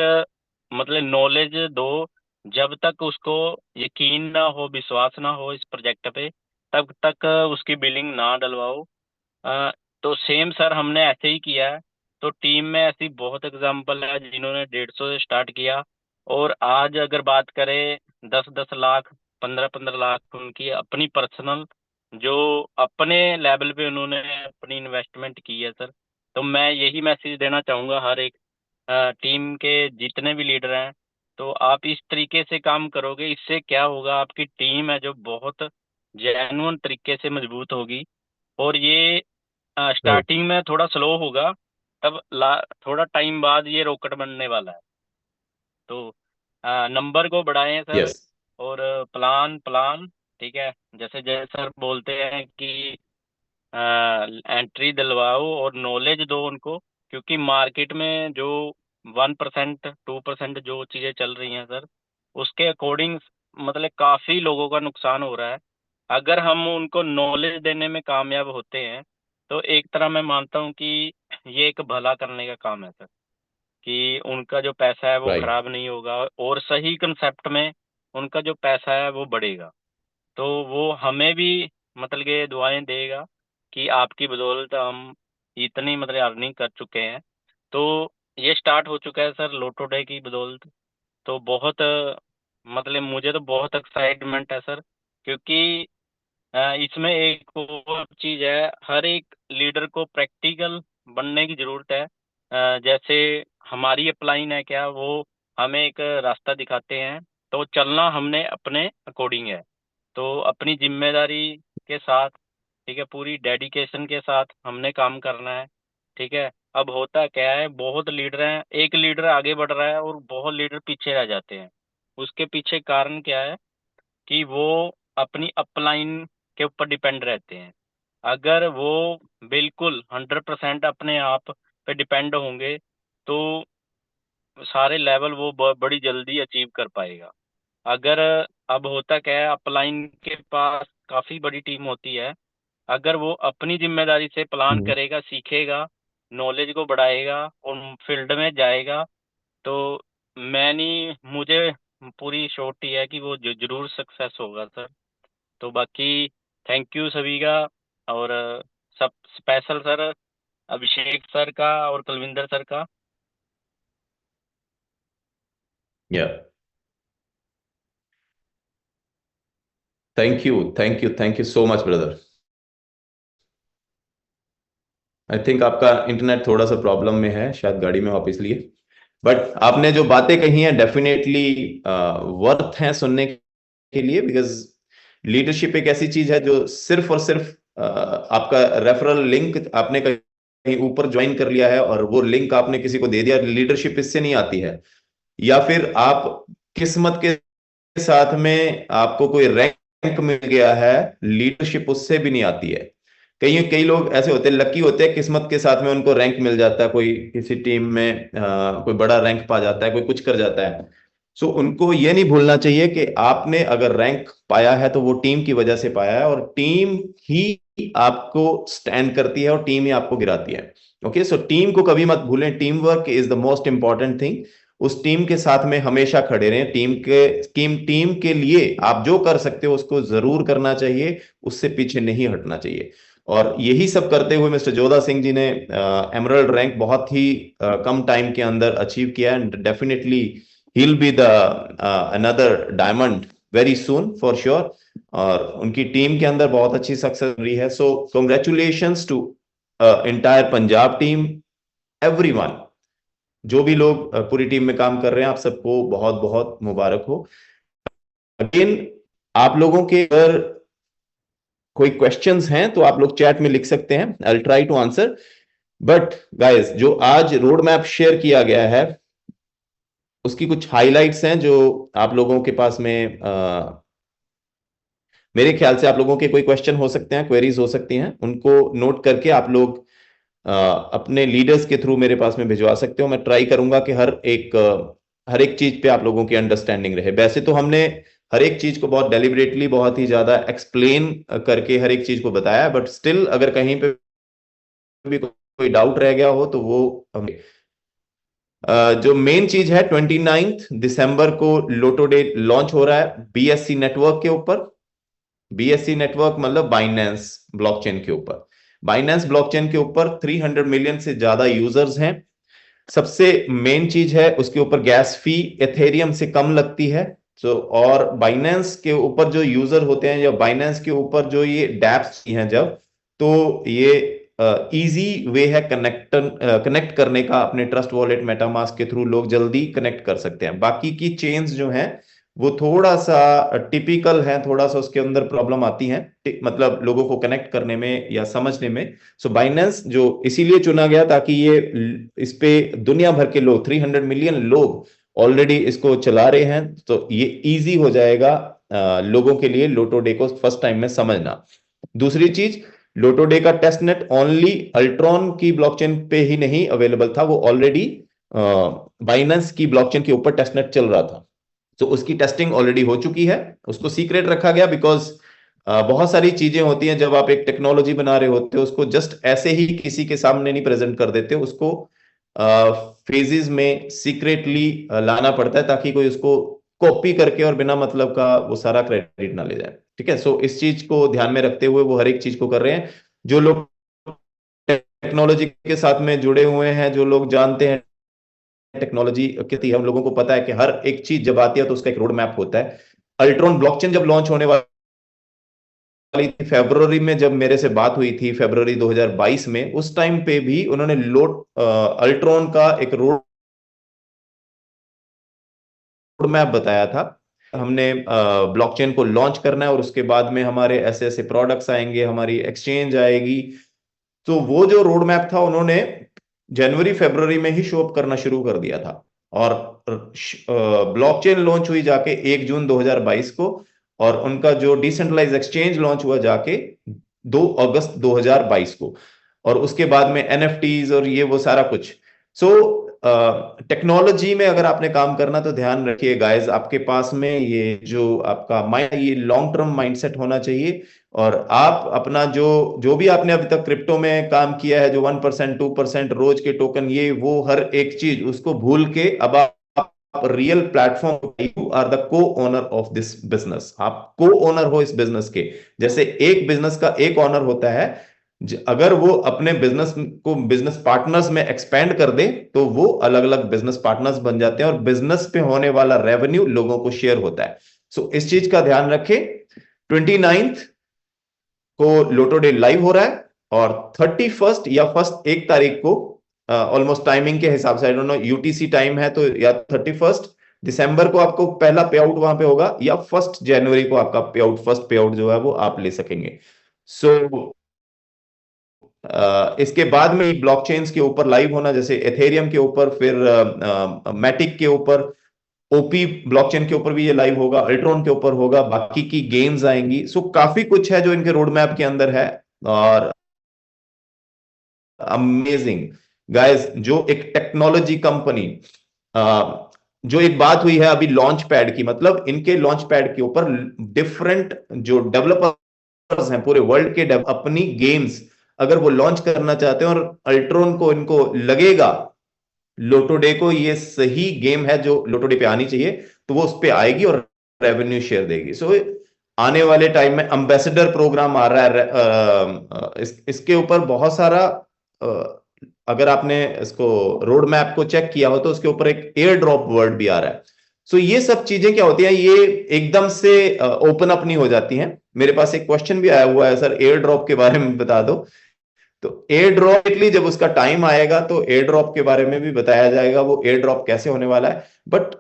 मतलब नॉलेज दो। जब तक उसको यकीन ना हो, विश्वास ना हो इस प्रोजेक्ट पे, तब तक उसकी बिलिंग ना डलवाओ। अ, तो सेम सर हमने ऐसे ही किया है। तो टीम में ऐसी बहुत एग्जांपल है जिन्होंने 150 से स्टार्ट किया और आज अगर बात करें 10-10 लाख, 15-15 लाख उनकी अपनी पर्सनल जो अपने लेवल पे उन्होंने अपनी इन्वेस्टमेंट की है सर। तो मैं यही मैसेज देना चाहूँगा हर एक टीम के जितने भी लीडर हैं, तो आप इस तरीके से काम करोगे, इससे क्या होगा, आपकी टीम है जो बहुत जेन्युइन तरीके से मजबूत होगी। और ये Right. स्टार्टिंग में थोड़ा स्लो होगा, तब थोड़ा टाइम बाद ये रॉकेट बनने वाला है। तो नंबर को बढ़ाएं सर, Yes. और प्लान प्लान ठीक है। जैसे जय सर बोलते हैं कि एंट्री दिलवाओ और नॉलेज दो उनको, क्योंकि मार्केट में जो 1% 2% जो चीज़ें चल रही हैं सर, उसके अकॉर्डिंग मतलब काफ़ी लोगों का नुकसान हो रहा है। अगर हम उनको नॉलेज देने में कामयाब होते हैं, तो एक तरह मैं मानता हूँ कि ये एक भला करने का काम है सर, कि उनका जो पैसा है वो Right. खराब नहीं होगा और सही कंसेप्ट में उनका जो पैसा है वो बढ़ेगा। तो वो हमें भी मतलब कि दुआएं देगा कि आपकी बदौलत हम इतनी मतलब अर्निंग कर चुके हैं। तो ये स्टार्ट हो चुका है सर लोटो डे की बदौलत। तो बहुत मतलब मुझे तो बहुत एक्साइटमेंट है सर, क्योंकि इसमें एक और चीज़ है, हर एक लीडर को प्रैक्टिकल बनने की ज़रूरत है। जैसे हमारी अपलाइन है क्या, वो हमें एक रास्ता दिखाते हैं, तो चलना हमने अपने अकॉर्डिंग है। तो अपनी जिम्मेदारी के साथ, ठीक है, पूरी डेडिकेशन के साथ हमने काम करना है, ठीक है। अब होता क्या है, बहुत लीडर हैं, एक लीडर आगे बढ़ रहा है और बहुत लीडर पीछे रह जाते हैं। उसके पीछे कारण क्या है कि वो अपनी अपलाइन के ऊपर डिपेंड रहते हैं। अगर वो बिल्कुल 100% अपने आप पे डिपेंड होंगे, तो सारे लेवल वो बड़ी जल्दी अचीव कर पाएगा। अगर अब होता क्या है, अपलाइन के पास काफ़ी बड़ी टीम होती है, अगर वो अपनी जिम्मेदारी से प्लान Mhm. करेगा, सीखेगा, नॉलेज को बढ़ाएगा और फील्ड में जाएगा, तो मुझे पूरी श्योरिटी है कि वो जरूर सक्सेस होगा सर। तो बाकी थैंक यू सभी का, और सब स्पेशल सर अभिषेक सर का और कुलविंदर सर का। Yeah. Thank you so much, brother. I think आपका इंटरनेट थोड़ा सा प्रॉब्लम में है, शायद गाड़ी में वापस लिए। बट आपने जो बातें कही हैं डेफिनेटली वर्थ हैं सुनने के लिए, बिकॉज लीडरशिप एक ऐसी चीज है जो सिर्फ और सिर्फ आपका रेफरल लिंक आपने कहीं ऊपर ज्वाइन कर लिया है और वो लिंक आपने किसी को दे दिया, लीडरशिप इससे नहीं आती है। या फिर आप किस्मत के साथ में आपको कोई रैंक मिल गया है, लीडरशिप उससे भी नहीं आती है। कई कई लोग ऐसे होते हैं, लकी होते हैं, किस्मत के साथ में उनको रैंक मिल जाता है, कोई किसी टीम में कोई बड़ा रैंक पा जाता है, कोई कुछ कर जाता है। सो उनको ये नहीं भूलना चाहिए कि आपने अगर रैंक पाया है तो वो टीम की वजह से पाया है, और टीम ही आपको स्टैंड करती है और टीम ही आपको गिराती है। ओके, सो टीम को कभी मत भूलें, team work is the most important thing. उस टीम के साथ में हमेशा खड़े रहें। टीम के लिए आप जो कर सकते हो उसको जरूर करना चाहिए, उससे पीछे नहीं हटना चाहिए। और यही सब करते हुए मिस्टर जोधा सिंह जी ने एमरल्ड रैंक बहुत ही कम टाइम के अंदर अचीव किया, and definitely he will be the another diamond very soon for sure. और उनकी टीम के अंदर बहुत अच्छी सक्सेस रही है। So congratulations to entire Punjab team, everyone, जो भी लोग पूरी टीम में काम कर रहे हैं, आप सबको बहुत बहुत मुबारक हो। अगेन, आप लोगों के अगर कोई क्वेश्चंस हैं तो आप लोग चैट में लिख सकते हैं, I will try to answer. But guys, जो आज रोड मैप शेयर किया गया है उसकी कुछ हाइलाइट्स हैं जो आप लोगों के पास में मेरे ख्याल से आप लोगों के कोई क्वेश्चन हो सकते हैं, क्वेरीज हो सकती हैं, उनको नोट करके आप लोग अपने लीडर्स के थ्रू मेरे पास में भिजवा सकते हो। मैं ट्राई करूंगा कि हर एक चीज पे आप लोगों की अंडरस्टैंडिंग रहे। वैसे तो हमने हर एक चीज को बहुत डेलिबरेटली, बहुत ही ज्यादा एक्सप्लेन करके हर एक चीज को बताया, बट स्टिल अगर कहीं पे भी कोई डाउट रह गया हो तो वो जो मेन चीज है, 29 दिसंबर को लोटो डे लॉन्च हो रहा है बीएससी नेटवर्क के ऊपर। बीएससी नेटवर्क मतलब बाइनेंस ब्लॉकचेन के ऊपर। बाइनेंस ब्लॉकचेन के ऊपर 300 मिलियन से ज्यादा यूजर्स हैं। सबसे मेन चीज है उसके ऊपर गैस फी एथेरियम से कम लगती है। तो और बाइनेंस के ऊपर जो यूजर होते हैं या बाइनेंस के ऊपर जो ये डैप्स हैं जब, तो ये इजी वे है कनेक्ट करने का अपने ट्रस्ट वॉलेट मेटामास्क के थ्रू। लोग जल्दी कनेक्ट कर सकते हैं। बाकी की चेन्स जो हैं वो थोड़ा सा टिपिकल है, थोड़ा सा उसके अंदर प्रॉब्लम आती है, मतलब लोगों को कनेक्ट करने में या समझने में। सो बाइनेंस जो इसीलिए चुना गया ताकि ये इस पे दुनिया भर के लोग, 300 मिलियन लोग ऑलरेडी इसको चला रहे हैं, तो ये इजी हो जाएगा लोगों के लिए लोटो डे को फर्स्ट टाइम में समझना। दूसरी चीज, लोटो डे का टेस्ट नेट ओनली अल्ट्रॉन की ब्लॉकचेन पे ही नहीं अवेलेबल था, वो ऑलरेडी बाइनेंस की ब्लॉकचेन के ऊपर टेस्ट नेट चल रहा था। तो उसकी टेस्टिंग ऑलरेडी हो चुकी है। उसको सीक्रेट रखा गया बिकॉज बहुत सारी चीजें होती हैं जब आप एक टेक्नोलॉजी बना रहे होते हो, उसको जस्ट ऐसे ही किसी के सामने नहीं प्रेजेंट कर देते, उसको फेजेस में सीक्रेटली लाना पड़ता है ताकि कोई उसको कॉपी करके और बिना मतलब का वो सारा क्रेडिट ना ले जाए। ठीक है, सो इस चीज को ध्यान में रखते हुए वो हर एक चीज को कर रहे हैं। जो लोग टेक्नोलॉजी के साथ में जुड़े हुए हैं, जो लोग जानते हैं टेक्नोलॉजी कितनी, हम लोगों को पता है कि हर एक चीज जब आती है तो उसका एक रोड मैप होता है। अल्ट्रॉन ब्लॉकचेन जब लॉन्च होने वाली थी फरवरी में, जब मेरे से बात हुई थी फरवरी 2022 में, उस टाइम पे भी उन्होंने अल्ट्रॉन का एक रोड मैप बताया था। हमने ब्लॉकचेन को लॉन्च करना है और उसके बाद में हमारे ऐसे ऐसे प्रोडक्ट्स आएंगे, हमारी एक्सचेंज आएगी। तो वो जो रोड मैप था उन्होंने जनवरी फरवरी में ही शो अप करना शुरू कर दिया था। और ब्लॉकचेन लॉन्च हुई जाके 1 जून 2022 को, और उनका जो डिसेंट्रलाइज एक्सचेंज लॉन्च हुआ जाके 2 अगस्त 2022 को। और उसके बाद में एनएफटीज और ये वो सारा कुछ। सो टेक्नोलॉजी में अगर आपने काम करना तो ध्यान रखिए गाइस, आपके पास में ये जो आपका माइंड, ये लॉन्ग टर्म माइंडसेट होना चाहिए। और आप अपना जो भी आपने अभी तक क्रिप्टो में काम किया है, जो 1% 2% रोज के टोकन, ये वो हर एक चीज उसको भूल के अब आप real platform, you are the co-owner of this business. आप को ओनर हो इस बिजनेस के। जैसे एक बिजनेस का एक ओनर होता है, अगर वो अपने बिजनेस को बिजनेस पार्टनर्स में एक्सपेंड कर दे तो वो अलग अलग बिजनेस पार्टनर्स बन जाते हैं और बिजनेस पे होने वाला रेवेन्यू लोगों को शेयर होता है। सो इस चीज का ध्यान रखें। 29 को लोटो डे लाइव हो रहा है और 31 या 1 तारीख को, ऑलमोस्ट टाइमिंग के हिसाब से, I don't know UTC time है, तो या 31 दिसंबर को आपको पहला पे आउट वहां पे होगा, या 1 जनवरी को आपका पे आउट, फर्स्ट पे आउट जो है वो आप ले सकेंगे। सो इसके बाद में ब्लॉकचेन्स के ऊपर लाइव होना, जैसे एथेरियम के ऊपर, फिर मैटिक के ऊपर, ओपी ब्लॉकचेन के ऊपर भी ये लाइव होगा, अल्ट्रॉन के ऊपर होगा, बाकी की गेम्स आएंगी। सो काफी कुछ है जो इनके रोड मैप के अंदर है। और अमेजिंग गाइस, जो एक टेक्नोलॉजी कंपनी, जो एक बात हुई है अभी लॉन्च पैड की, मतलब इनके लॉन्च पैड के ऊपर डिफरेंट जो डेवलपर्स हैं पूरे वर्ल्ड के, अपनी गेम्स अगर वो लॉन्च करना चाहते हैं और अल्ट्रॉन को इनको लगेगा लोटो डे को ये सही गेम है जो लोटो डे पे आनी चाहिए, तो वो उस पे आएगी और रेवेन्यू शेयर देगी। सो आने वाले टाइम में एम्बेसडर प्रोग्राम आ रहा है, इसके ऊपर बहुत सारा, अगर आपने इसको रोड मैप को चेक किया हो तो उसके ऊपर एक एयर ड्रॉप वर्ड भी आ रहा है। सो ये सब चीजें क्या होती हैं, ये एकदम से ओपन अप नहीं हो जाती हैं। मेरे पास एक क्वेश्चन भी आया हुआ है, सर एयर ड्रॉप के बारे में बता दो। तो एयर ड्रॉप जब उसका टाइम आएगा तो एयर ड्रॉप के बारे में भी बताया जाएगा, वो एयर ड्रॉप कैसे होने वाला है। बट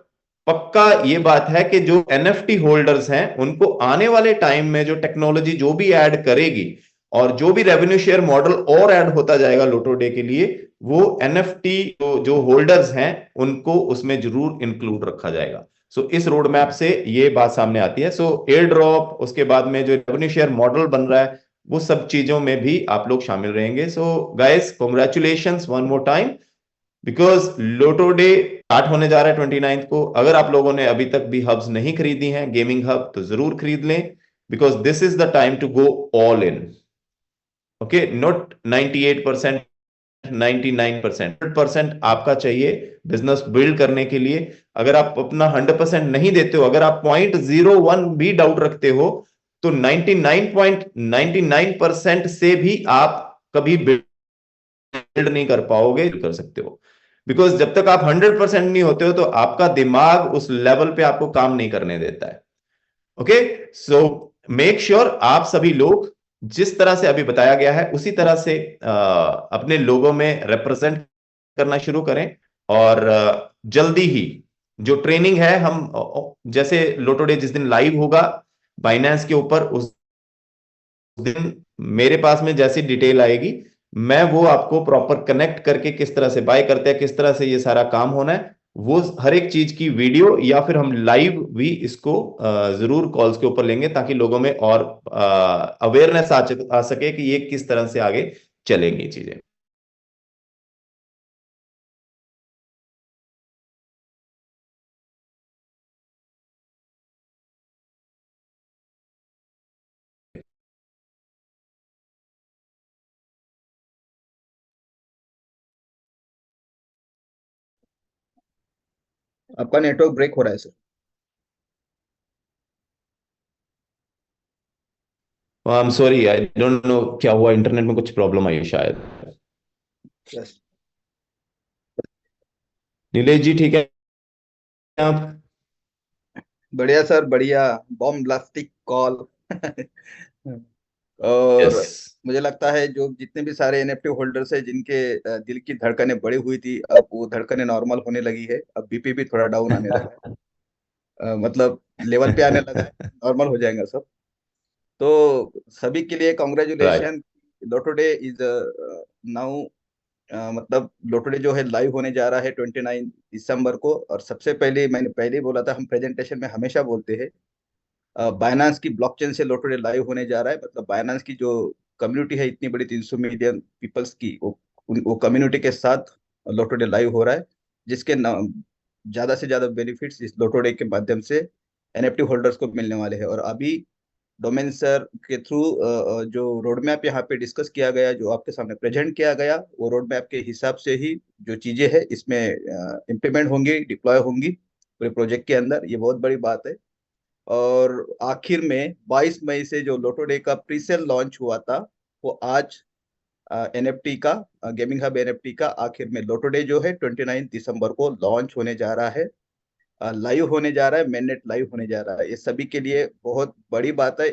पक्का ये बात है कि जो एनएफटी होल्डर्स हैं उनको आने वाले टाइम में जो टेक्नोलॉजी जो भी ऐड करेगी और जो भी रेवेन्यू शेयर मॉडल और ऐड होता जाएगा लोटो डे के लिए, वो एनएफटी जो होल्डर्स हैं उनको उसमें जरूर इंक्लूड रखा जाएगा। सो इस रोड मैप से ये बात सामने आती है। सो एयर ड्रॉप, उसके बाद में जो रेवेन्यू शेयर मॉडल बन रहा है, वो सब चीजों में भी आप लोग शामिल रहेंगे। So guys, congratulations one more time, because Lotte day start होने जा रहा है 29 को। अगर आप लोगों ने अभी तक भी हब्स नहीं खरीदी हैं, गेमिंग हब, तो जरूर खरीद लें, because this is the time to go all in. Okay, not 98%, 99%, 100% आपका चाहिए बिजनेस बिल्ड करने के लिए। अगर आप अपना 100% नहीं देते हो, अगर आप 0.01 भी डाउट रखते हो, तो 99.99% से भी आप कभी बिल्ड नहीं कर पाओगे, कर सकते हो। बिकॉज जब तक आप 100% नहीं होते हो, तो आपका दिमाग उस लेवल पे आपको काम नहीं करने देता है। ओके, सो मेक श्योर आप सभी लोग जिस तरह से अभी बताया गया है उसी तरह से अपने लोगों में रिप्रेजेंट करना शुरू करें। और जल्दी ही जो ट्रेनिंग है, हम जैसे लोटो डे जिस दिन लाइव होगा बाइनेंस के ऊपर, उस दिन मेरे पास में जैसी डिटेल आएगी, मैं वो आपको प्रॉपर कनेक्ट करके किस तरह से बाय करते हैं, किस तरह से ये सारा काम होना है, वो हर एक चीज की वीडियो या फिर हम लाइव भी इसको जरूर कॉल्स के ऊपर लेंगे, ताकि लोगों में और अवेयरनेस आ सके कि ये किस तरह से आगे चलेंगी चीजें। आपका नेटवर्क ब्रेक हो रहा है sir. I am sorry, I don't know क्या हुआ, इंटरनेट में कुछ प्रॉब्लम आई शायद। Yes. नीलेश जी ठीक है आप? बढ़िया सर, बढ़िया। Bomb blastic call. और यस, मुझे लगता है जो जितने भी सारे एनएफटी होल्डर्स है जिनके दिल की धड़कनें बढ़ी हुई थी, अब वो धड़कनें नॉर्मल होने लगी है। अब बीपी भी थोड़ा डाउन आने लगा है, मतलब लेवल पे आने लगा है, नॉर्मल हो जाएगा सब। तो सभी के लिए right. Congratulation. Lotte day is now, मतलब लोटो डे जो है लाइव होने जा रहा है 29 दिसंबर को। और सबसे पहले मैंने पहले ही बोला था, हम प्रेजेंटेशन में हमेशा बोलते हैं, बाइनांस की ब्लॉकचेन से लोटो डे लाइव होने जा रहा है। मतलब बाइनांस की जो कम्युनिटी है, इतनी बड़ी 300 मिलियन पीपल्स की, वो कम्युनिटी के साथ लोटो डे लाइव हो रहा है, जिसके ज्यादा से ज्यादा बेनिफिट्स इस लोटो डे के माध्यम से एनएफटी होल्डर्स को मिलने वाले हैं। और अभी डोमेन सर के थ्रू जो रोड मैप यहाँ पे डिस्कस किया गया, जो आपके सामने प्रेजेंट किया गया, वो रोड मैप के हिसाब से ही जो चीजें हैं इसमें इम्प्लीमेंट होंगी, डिप्लॉय होंगी पूरे प्रोजेक्ट के अंदर। ये बहुत बड़ी बात है। और आखिर में 22 मई से जो लोटो डे का प्री सेल लॉन्च हुआ था, वो आज एनएफटी का, गेमिंग हब एनएफटी का आखिर में लोटो डे जो है 29 दिसंबर को लॉन्च होने जा रहा है, लाइव होने जा रहा है, मेननेट लाइव होने जा रहा है। ये सभी के लिए बहुत बड़ी बात है।